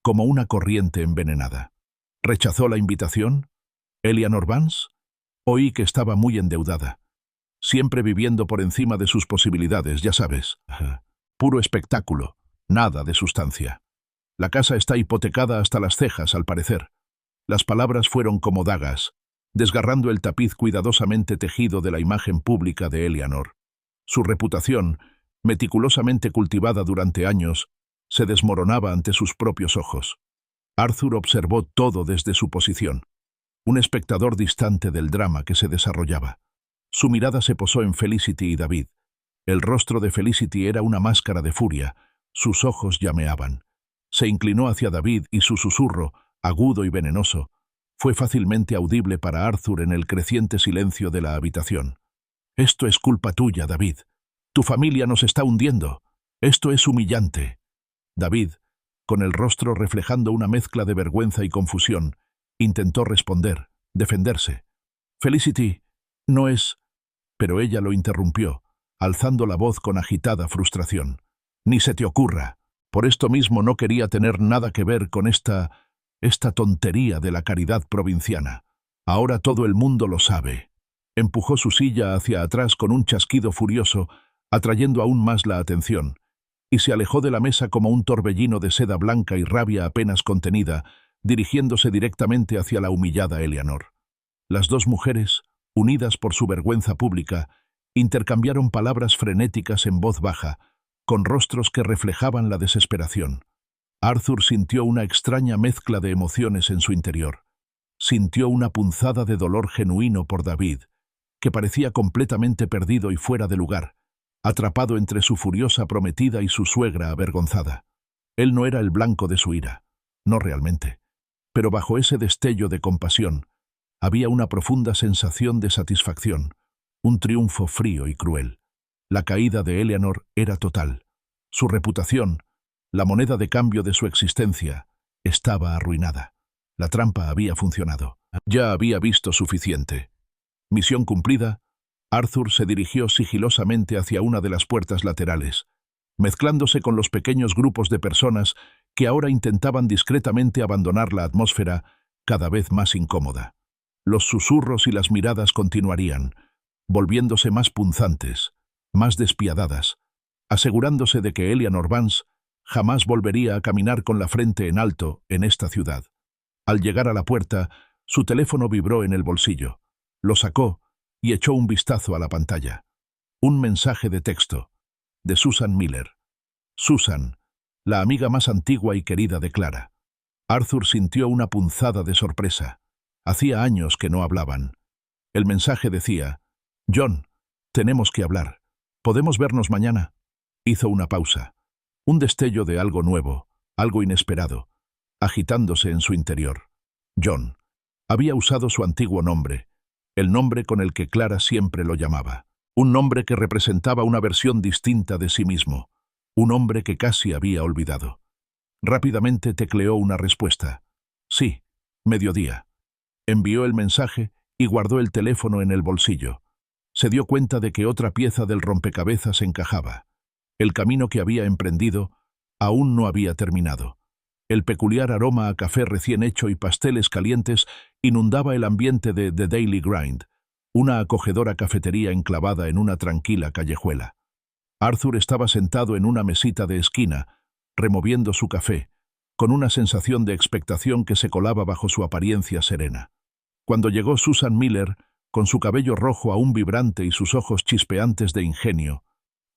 como una corriente envenenada. ¿Rechazó la invitación? ¿Eleanor Vance? Oí que estaba muy endeudada, siempre viviendo por encima de sus posibilidades, ya sabes. Puro espectáculo, nada de sustancia. La casa está hipotecada hasta las cejas, al parecer. Las palabras fueron como dagas, desgarrando el tapiz cuidadosamente tejido de la imagen pública de Eleanor. Su reputación, meticulosamente cultivada durante años, se desmoronaba ante sus propios ojos. Arthur observó todo desde su posición, un espectador distante del drama que se desarrollaba. Su mirada se posó en Felicity y David. El rostro de Felicity era una máscara de furia, sus ojos llameaban. Se inclinó hacia David y su susurro, agudo y venenoso, fue fácilmente audible para Arthur en el creciente silencio de la habitación. «Esto es culpa tuya, David. Tu familia nos está hundiendo. Esto es humillante». David, con el rostro reflejando una mezcla de vergüenza y confusión, intentó responder, defenderse. «Felicity, no es...» Pero ella lo interrumpió, alzando la voz con agitada frustración. «Ni se te ocurra. Por esto mismo no quería tener nada que ver con esta tontería de la caridad provinciana. Ahora todo el mundo lo sabe». Empujó su silla hacia atrás con un chasquido furioso, atrayendo aún más la atención, y se alejó de la mesa como un torbellino de seda blanca y rabia apenas contenida, dirigiéndose directamente hacia la humillada Eleanor. Las dos mujeres, unidas por su vergüenza pública, intercambiaron palabras frenéticas en voz baja, con rostros que reflejaban la desesperación. Arthur sintió una extraña mezcla de emociones en su interior. Sintió una punzada de dolor genuino por David, que parecía completamente perdido y fuera de lugar, atrapado entre su furiosa prometida y su suegra avergonzada. Él no era el blanco de su ira, no realmente, pero bajo ese destello de compasión había una profunda sensación de satisfacción, un triunfo frío y cruel. La caída de Eleanor era total. Su reputación, la moneda de cambio de su existencia, estaba arruinada. La trampa había funcionado. Ya había visto suficiente. Misión cumplida, Arthur se dirigió sigilosamente hacia una de las puertas laterales, mezclándose con los pequeños grupos de personas que ahora intentaban discretamente abandonar la atmósfera cada vez más incómoda. Los susurros y las miradas continuarían, volviéndose más punzantes, más despiadadas, asegurándose de que Eleanor Vance jamás volvería a caminar con la frente en alto en esta ciudad. Al llegar a la puerta, su teléfono vibró en el bolsillo. Lo sacó y echó un vistazo a la pantalla. Un mensaje de texto, de Susan Miller. Susan, la amiga más antigua y querida de Clara. Arthur sintió una punzada de sorpresa. Hacía años que no hablaban. El mensaje decía: «John, tenemos que hablar. ¿Podemos vernos mañana?» Hizo una pausa. Un destello de algo nuevo, algo inesperado, agitándose en su interior. John. Había usado su antiguo nombre, el nombre con el que Clara siempre lo llamaba. Un nombre que representaba una versión distinta de sí mismo. Un hombre que casi había olvidado. Rápidamente tecleó una respuesta. «Sí, mediodía». Envió el mensaje y guardó el teléfono en el bolsillo. Se dio cuenta de que otra pieza del rompecabezas encajaba. El camino que había emprendido aún no había terminado. El peculiar aroma a café recién hecho y pasteles calientes inundaba el ambiente de The Daily Grind, una acogedora cafetería enclavada en una tranquila callejuela. Arthur estaba sentado en una mesita de esquina, removiendo su café, con una sensación de expectación que se colaba bajo su apariencia serena. Cuando llegó Susan Miller, con su cabello rojo aún vibrante y sus ojos chispeantes de ingenio,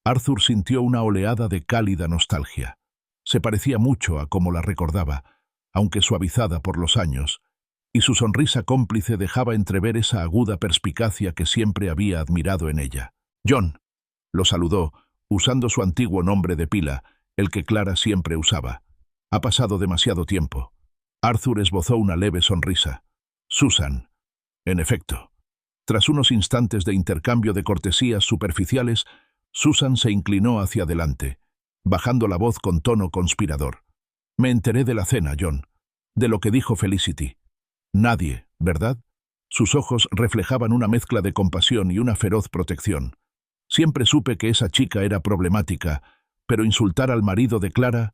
Arthur sintió una oleada de cálida nostalgia. Se parecía mucho a como la recordaba, aunque suavizada por los años, y su sonrisa cómplice dejaba entrever esa aguda perspicacia que siempre había admirado en ella. «John», lo saludó, usando su antiguo nombre de pila, el que Clara siempre usaba. «Ha pasado demasiado tiempo». Arthur esbozó una leve sonrisa. «Susan». En efecto. Tras unos instantes de intercambio de cortesías superficiales, Susan se inclinó hacia adelante, bajando la voz con tono conspirador. «Me enteré de la cena, John, de lo que dijo Felicity. Nadie, ¿verdad?» Sus ojos reflejaban una mezcla de compasión y una feroz protección. «Siempre supe que esa chica era problemática, pero insultar al marido de Clara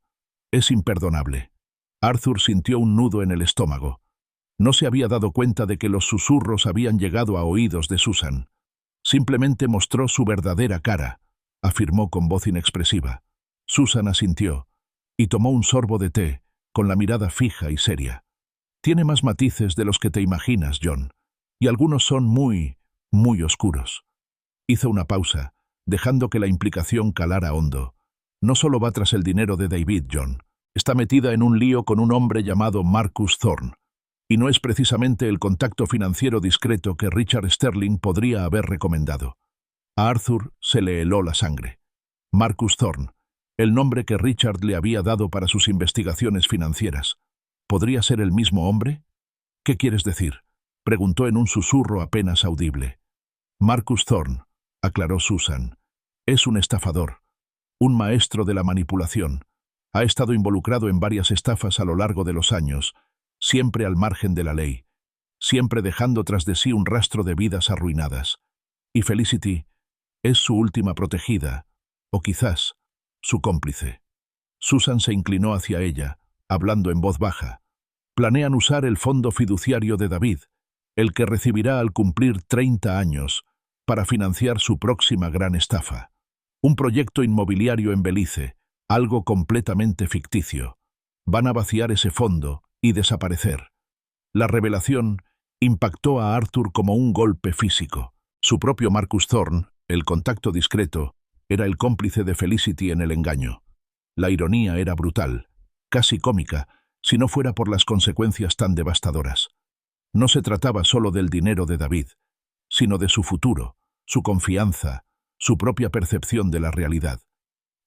es imperdonable». Arthur sintió un nudo en el estómago. No se había dado cuenta de que los susurros habían llegado a oídos de Susan. Simplemente mostró su verdadera cara, afirmó con voz inexpresiva. Susan asintió y tomó un sorbo de té, con la mirada fija y seria. «Tiene más matices de los que te imaginas, John, y algunos son muy, muy oscuros». Hizo una pausa, dejando que la implicación calara hondo. «No solo va tras el dinero de David, John. Está metida en un lío con un hombre llamado Marcus Thorne. Y no es precisamente el contacto financiero discreto que Richard Sterling podría haber recomendado». A Arthur se le heló la sangre. Marcus Thorne, el nombre que Richard le había dado para sus investigaciones financieras. ¿Podría ser el mismo hombre? «¿Qué quieres decir?», preguntó en un susurro apenas audible. «Marcus Thorne», aclaró Susan, «es un estafador, un maestro de la manipulación. Ha estado involucrado en varias estafas a lo largo de los años, siempre al margen de la ley, siempre dejando tras de sí un rastro de vidas arruinadas. Y Felicity es su última protegida, o quizás su cómplice». Susan se inclinó hacia ella, hablando en voz baja. «Planean usar el fondo fiduciario de David, el que recibirá al cumplir 30 años, para financiar su próxima gran estafa. Un proyecto inmobiliario en Belice, algo completamente ficticio. Van a vaciar ese fondo y desaparecer». La revelación impactó a Arthur como un golpe físico. Su propio Marcus Thorne, el contacto discreto, era el cómplice de Felicity en el engaño. La ironía era brutal, casi cómica, si no fuera por las consecuencias tan devastadoras. No se trataba solo del dinero de David, sino de su futuro, su confianza, su propia percepción de la realidad.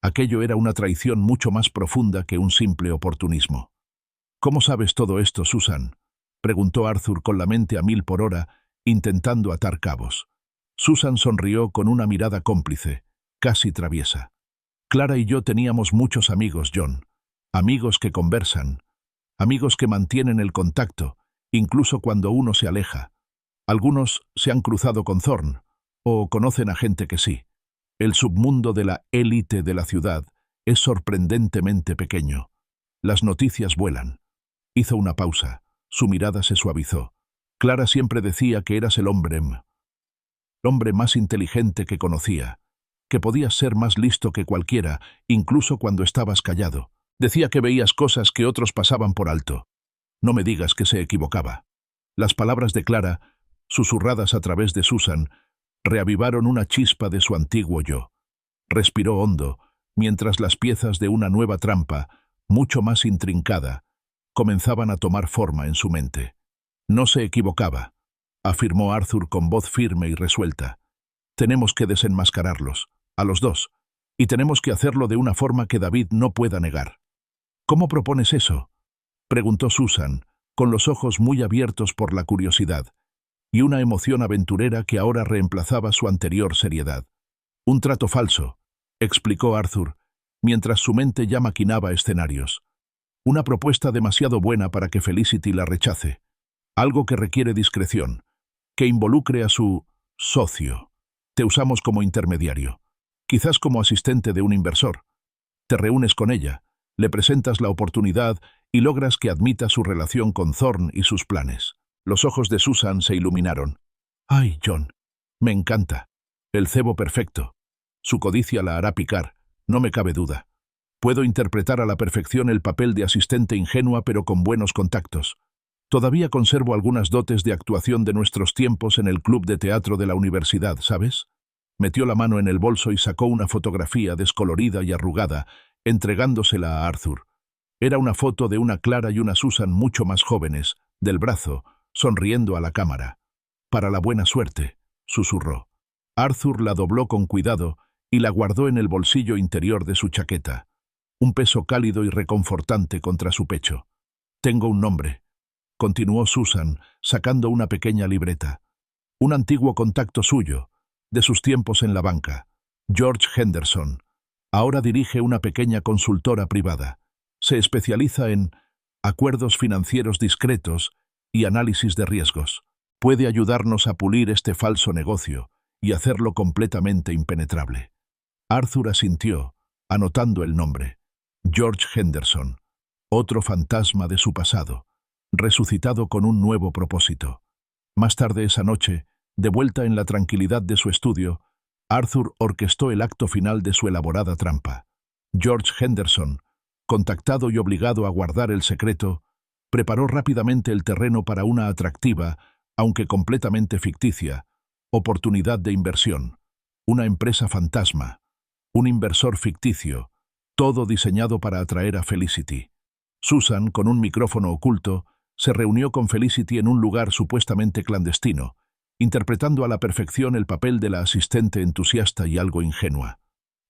Aquello era una traición mucho más profunda que un simple oportunismo. ¿Cómo sabes todo esto, Susan?, preguntó Arthur con la mente a 1000 por hora, intentando atar cabos. Susan sonrió con una mirada cómplice, casi traviesa. Clara y yo teníamos muchos amigos, John. Amigos que conversan, amigos que mantienen el contacto, incluso cuando uno se aleja. Algunos se han cruzado con Thorne, o conocen a gente que sí. El submundo de la élite de la ciudad es sorprendentemente pequeño. Las noticias vuelan. Hizo una pausa. Su mirada se suavizó. Clara siempre decía que eras el hombre más inteligente que conocía, que podías ser más listo que cualquiera, incluso cuando estabas callado. Decía que veías cosas que otros pasaban por alto. No me digas que se equivocaba. Las palabras de Clara, susurradas a través de Susan, reavivaron una chispa de su antiguo yo. Respiró hondo, mientras las piezas de una nueva trampa, mucho más intrincada, comenzaban a tomar forma en su mente. No se equivocaba, afirmó Arthur con voz firme y resuelta. Tenemos que desenmascararlos, a los dos, y tenemos que hacerlo de una forma que David no pueda negar. ¿Cómo propones eso?, preguntó Susan, con los ojos muy abiertos por la curiosidad, y una emoción aventurera que ahora reemplazaba su anterior seriedad. Un trato falso, explicó Arthur, mientras su mente ya maquinaba escenarios. Una propuesta demasiado buena para que Felicity la rechace. Algo que requiere discreción, que involucre a su socio. Te usamos como intermediario, quizás como asistente de un inversor. Te reúnes con ella, le presentas la oportunidad y logras que admita su relación con Thorne y sus planes. Los ojos de Susan se iluminaron. «Ay, John, me encanta. El cebo perfecto. Su codicia la hará picar, no me cabe duda. Puedo interpretar a la perfección el papel de asistente ingenua pero con buenos contactos. Todavía conservo algunas dotes de actuación de nuestros tiempos en el club de teatro de la universidad, ¿sabes?». Metió la mano en el bolso y sacó una fotografía descolorida y arrugada, entregándosela a Arthur. Era una foto de una Clara y una Susan mucho más jóvenes, del brazo, sonriendo a la cámara. «Para la buena suerte», susurró. Arthur la dobló con cuidado y la guardó en el bolsillo interior de su chaqueta. Un peso cálido y reconfortante contra su pecho. «Tengo un nombre», continuó Susan, sacando una pequeña libreta. «Un antiguo contacto suyo, de sus tiempos en la banca. George Henderson. Ahora dirige una pequeña consultora privada. Se especializa en acuerdos financieros discretos y análisis de riesgos. Puede ayudarnos a pulir este falso negocio y hacerlo completamente impenetrable». Arthur asintió, anotando el nombre. George Henderson. Otro fantasma de su pasado, resucitado con un nuevo propósito. Más tarde esa noche, de vuelta en la tranquilidad de su estudio, Arthur orquestó el acto final de su elaborada trampa. George Henderson, contactado y obligado a guardar el secreto, preparó rápidamente el terreno para una atractiva, aunque completamente ficticia, oportunidad de inversión. Una empresa fantasma, un inversor ficticio, todo diseñado para atraer a Felicity. Susan, con un micrófono oculto, se reunió con Felicity en un lugar supuestamente clandestino, interpretando a la perfección el papel de la asistente entusiasta y algo ingenua.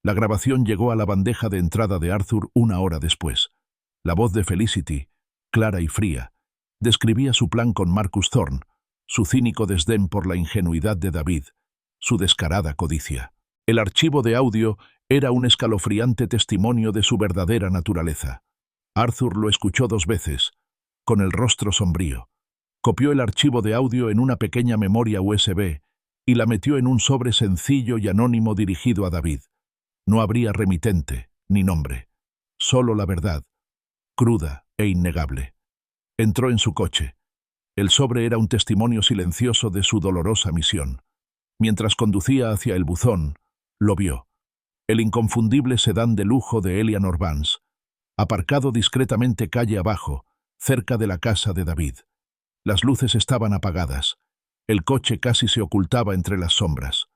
La grabación llegó a la bandeja de entrada de Arthur 1 hora después. La voz de Felicity, clara y fría, describía su plan con Marcus Thorne, su cínico desdén por la ingenuidad de David, su descarada codicia. El archivo de audio era un escalofriante testimonio de su verdadera naturaleza. Arthur lo escuchó 2 veces, con el rostro sombrío. Copió el archivo de audio en una pequeña memoria USB y la metió en un sobre sencillo y anónimo dirigido a David. No habría remitente, ni nombre. Solo la verdad, cruda e innegable. Entró en su coche. El sobre era un testimonio silencioso de su dolorosa misión. Mientras conducía hacia el buzón, lo vio. El inconfundible sedán de lujo de Eleanor Vance, aparcado discretamente calle abajo, cerca de la casa de David. Las luces estaban apagadas. El coche casi se ocultaba entre las sombras.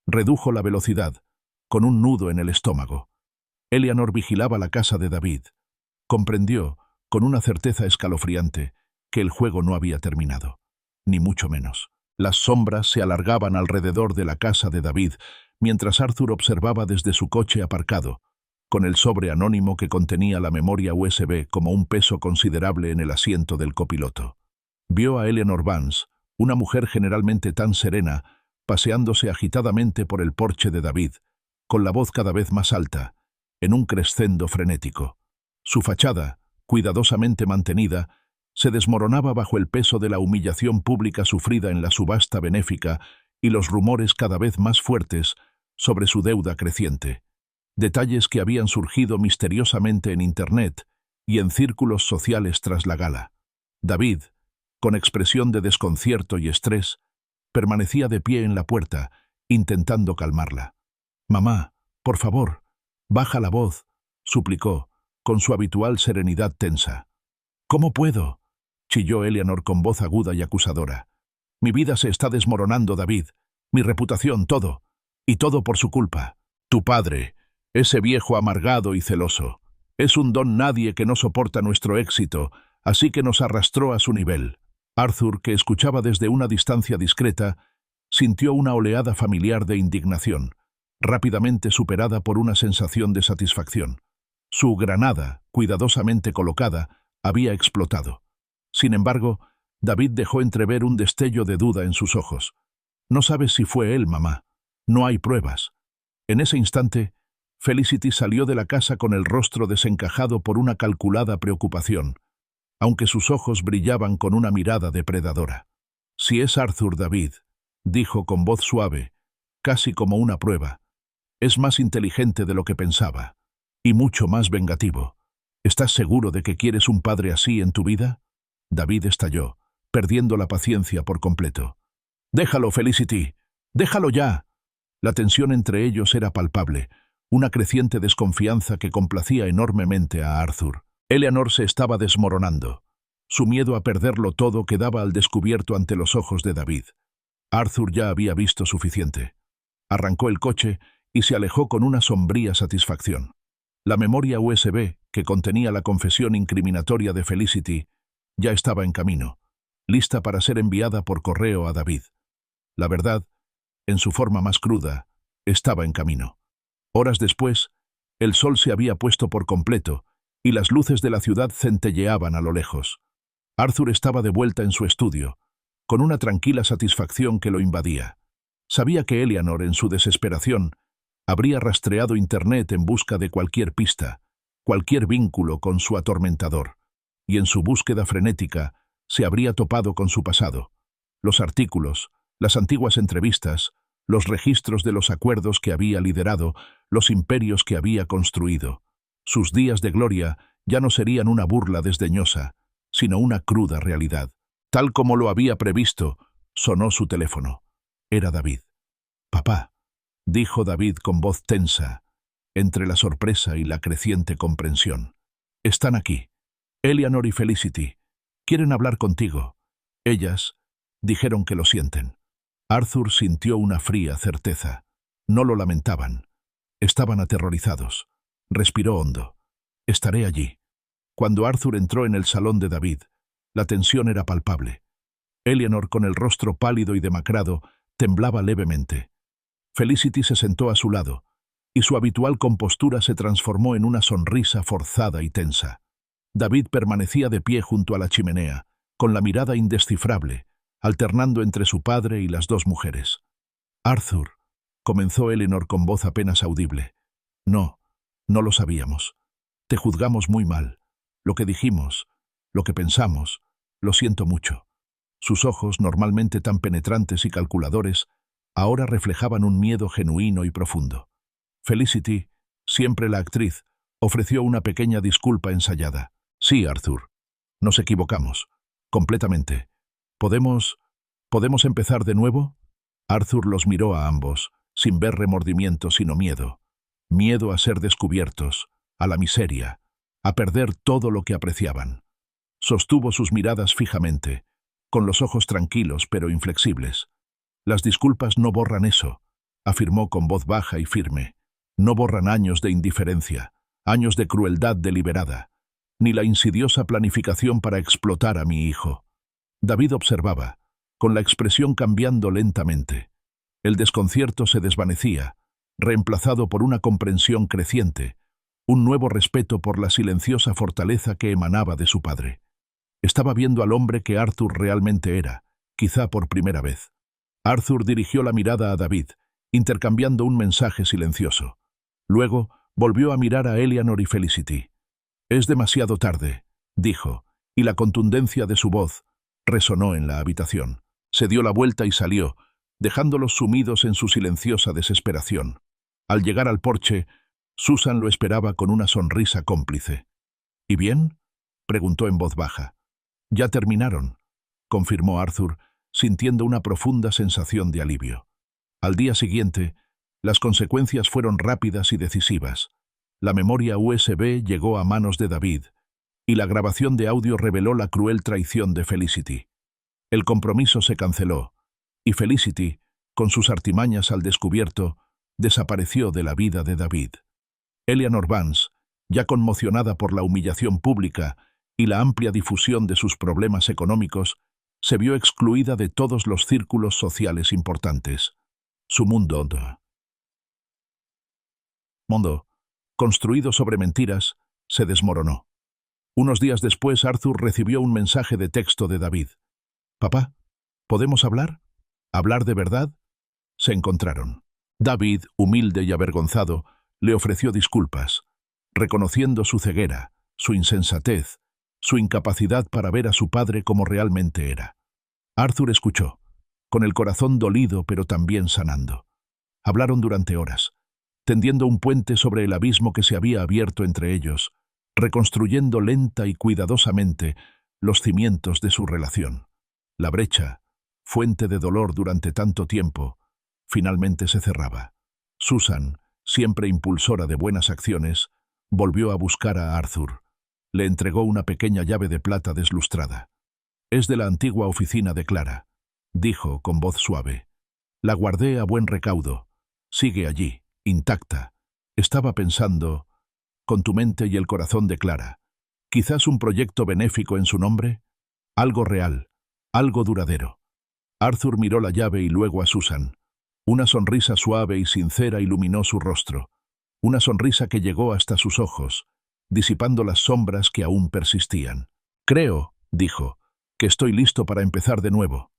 Redujo la velocidad, con un nudo en el estómago. Eleanor vigilaba la casa de David. Comprendió, con una certeza escalofriante, que el juego no había terminado. Ni mucho menos. Las sombras se alargaban alrededor de la casa de David, mientras Arthur observaba desde su coche aparcado, con el sobre anónimo que contenía la memoria USB como un peso considerable en el asiento del copiloto. Vio a Eleanor Vance, una mujer generalmente tan serena, paseándose agitadamente por el porche de David, con la voz cada vez más alta, en un crescendo frenético. Su fachada, cuidadosamente mantenida, se desmoronaba bajo el peso de la humillación pública sufrida en la subasta benéfica y los rumores cada vez más fuertes sobre su deuda creciente. Detalles que habían surgido misteriosamente en Internet y en círculos sociales tras la gala. David, con expresión de desconcierto y estrés, permanecía de pie en la puerta, intentando calmarla. «Mamá, por favor, baja la voz», suplicó, con su habitual serenidad tensa. «¿Cómo puedo?», chilló Eleanor con voz aguda y acusadora. «Mi vida se está desmoronando, David, mi reputación, todo, y todo por su culpa. Tu padre, ese viejo amargado y celoso, es un don nadie que no soporta nuestro éxito, así que nos arrastró a su nivel». Arthur, que escuchaba desde una distancia discreta, sintió una oleada familiar de indignación, rápidamente superada por una sensación de satisfacción. Su granada, cuidadosamente colocada, había explotado. Sin embargo, David dejó entrever un destello de duda en sus ojos. «No sabes si fue él, mamá. No hay pruebas». En ese instante, Felicity salió de la casa con el rostro desencajado por una calculada preocupación, aunque sus ojos brillaban con una mirada depredadora. «Si es Arthur, David», dijo con voz suave, casi como una prueba, «es más inteligente de lo que pensaba, y mucho más vengativo. ¿Estás seguro de que quieres un padre así en tu vida?». David estalló, perdiendo la paciencia por completo. «Déjalo, Felicity, déjalo ya». La tensión entre ellos era palpable, una creciente desconfianza que complacía enormemente a Arthur. Eleanor se estaba desmoronando. Su miedo a perderlo todo quedaba al descubierto ante los ojos de David. Arthur ya había visto suficiente. Arrancó el coche y se alejó con una sombría satisfacción. La memoria USB, que contenía la confesión incriminatoria de Felicity, ya estaba en camino, lista para ser enviada por correo a David. La verdad, en su forma más cruda, estaba en camino. Horas después, el sol se había puesto por completo y las luces de la ciudad centelleaban a lo lejos. Arthur estaba de vuelta en su estudio, con una tranquila satisfacción que lo invadía. Sabía que Eleanor, en su desesperación, habría rastreado Internet en busca de cualquier pista, cualquier vínculo con su atormentador, y en su búsqueda frenética se habría topado con su pasado. Los artículos, las antiguas entrevistas, los registros de los acuerdos que había liderado, los imperios que había construido. Sus días de gloria ya no serían una burla desdeñosa, sino una cruda realidad. Tal como lo había previsto, sonó su teléfono. Era David. «Papá», dijo David con voz tensa, entre la sorpresa y la creciente comprensión. «Están aquí. Eleanor y Felicity. Quieren hablar contigo. Ellas dijeron que lo sienten». Arthur sintió una fría certeza. No lo lamentaban. Estaban aterrorizados. Respiró hondo. «Estaré allí». Cuando Arthur entró en el salón de David, la tensión era palpable. Eleanor, con el rostro pálido y demacrado, temblaba levemente. Felicity se sentó a su lado, y su habitual compostura se transformó en una sonrisa forzada y tensa. David permanecía de pie junto a la chimenea, con la mirada indescifrable, alternando entre su padre y las dos mujeres. «Arthur», comenzó Eleanor con voz apenas audible. «No lo sabíamos. Te juzgamos muy mal. Lo que dijimos, lo que pensamos, lo siento mucho». Sus ojos, normalmente tan penetrantes y calculadores, ahora reflejaban un miedo genuino y profundo. Felicity, siempre la actriz, ofreció una pequeña disculpa ensayada. «Sí, Arthur. Nos equivocamos. Completamente. ¿Podemos empezar de nuevo?» Arthur los miró a ambos, sin ver remordimiento sino miedo. Miedo a ser descubiertos, a la miseria, a perder todo lo que apreciaban. Sostuvo sus miradas fijamente, con los ojos tranquilos pero inflexibles. «Las disculpas no borran eso», afirmó con voz baja y firme. «No borran años de indiferencia, años de crueldad deliberada, ni la insidiosa planificación para explotar a mi hijo». David observaba, con la expresión cambiando lentamente. El desconcierto se desvanecía, reemplazado por una comprensión creciente, un nuevo respeto por la silenciosa fortaleza que emanaba de su padre. Estaba viendo al hombre que Arthur realmente era, quizá por primera vez. Arthur dirigió la mirada a David, intercambiando un mensaje silencioso. Luego volvió a mirar a Eleanor y Felicity. «Es demasiado tarde», dijo, y la contundencia de su voz resonó en la habitación. Se dio la vuelta y salió, dejándolos sumidos en su silenciosa desesperación. Al llegar al porche, Susan lo esperaba con una sonrisa cómplice. «¿Y bien?», preguntó en voz baja. «Ya terminaron», confirmó Arthur, sintiendo una profunda sensación de alivio. Al día siguiente, las consecuencias fueron rápidas y decisivas. La memoria USB llegó a manos de David, y la grabación de audio reveló la cruel traición de Felicity. El compromiso se canceló, y Felicity, con sus artimañas al descubierto, desapareció de la vida de David. Eleanor Vance, ya conmocionada por la humillación pública y la amplia difusión de sus problemas económicos, se vio excluida de todos los círculos sociales importantes. Su mundo, construido sobre mentiras, se desmoronó. Unos días después, Arthur recibió un mensaje de texto de David. «Papá, ¿podemos hablar? ¿Hablar de verdad?» Se encontraron. David, humilde y avergonzado, le ofreció disculpas, reconociendo su ceguera, su insensatez, su incapacidad para ver a su padre como realmente era. Arthur escuchó, con el corazón dolido pero también sanando. Hablaron durante horas, tendiendo un puente sobre el abismo que se había abierto entre ellos, reconstruyendo lenta y cuidadosamente los cimientos de su relación. La brecha, fuente de dolor durante tanto tiempo, finalmente se cerraba. Susan, siempre impulsora de buenas acciones, volvió a buscar a Arthur. Le entregó una pequeña llave de plata deslustrada. «Es de la antigua oficina de Clara», dijo con voz suave. «La guardé a buen recaudo. Sigue allí, intacta. Estaba pensando, con tu mente y el corazón de Clara, quizás un proyecto benéfico en su nombre, algo real, algo duradero». Arthur miró la llave y luego a Susan. Una sonrisa suave y sincera iluminó su rostro, una sonrisa que llegó hasta sus ojos, disipando las sombras que aún persistían. «Creo», dijo, «que estoy listo para empezar de nuevo».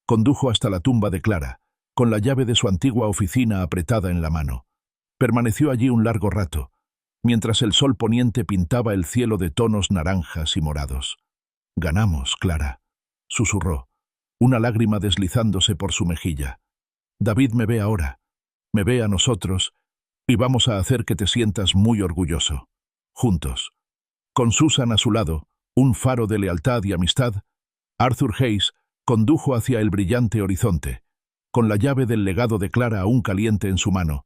Condujo hasta la tumba de Clara, con la llave de su antigua oficina apretada en la mano. Permaneció allí un largo rato, mientras el sol poniente pintaba el cielo de tonos naranjas y morados. «Ganamos, Clara», susurró, una lágrima deslizándose por su mejilla. «David me ve ahora, me ve a nosotros, y vamos a hacer que te sientas muy orgulloso. Juntos». Con Susan a su lado, un faro de lealtad y amistad, Arthur Hayes condujo hacia el brillante horizonte, con la llave del legado de Clara aún caliente en su mano,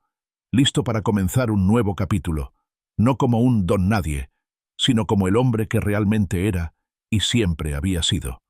listo para comenzar un nuevo capítulo, no como un don nadie, sino como el hombre que realmente era y siempre había sido.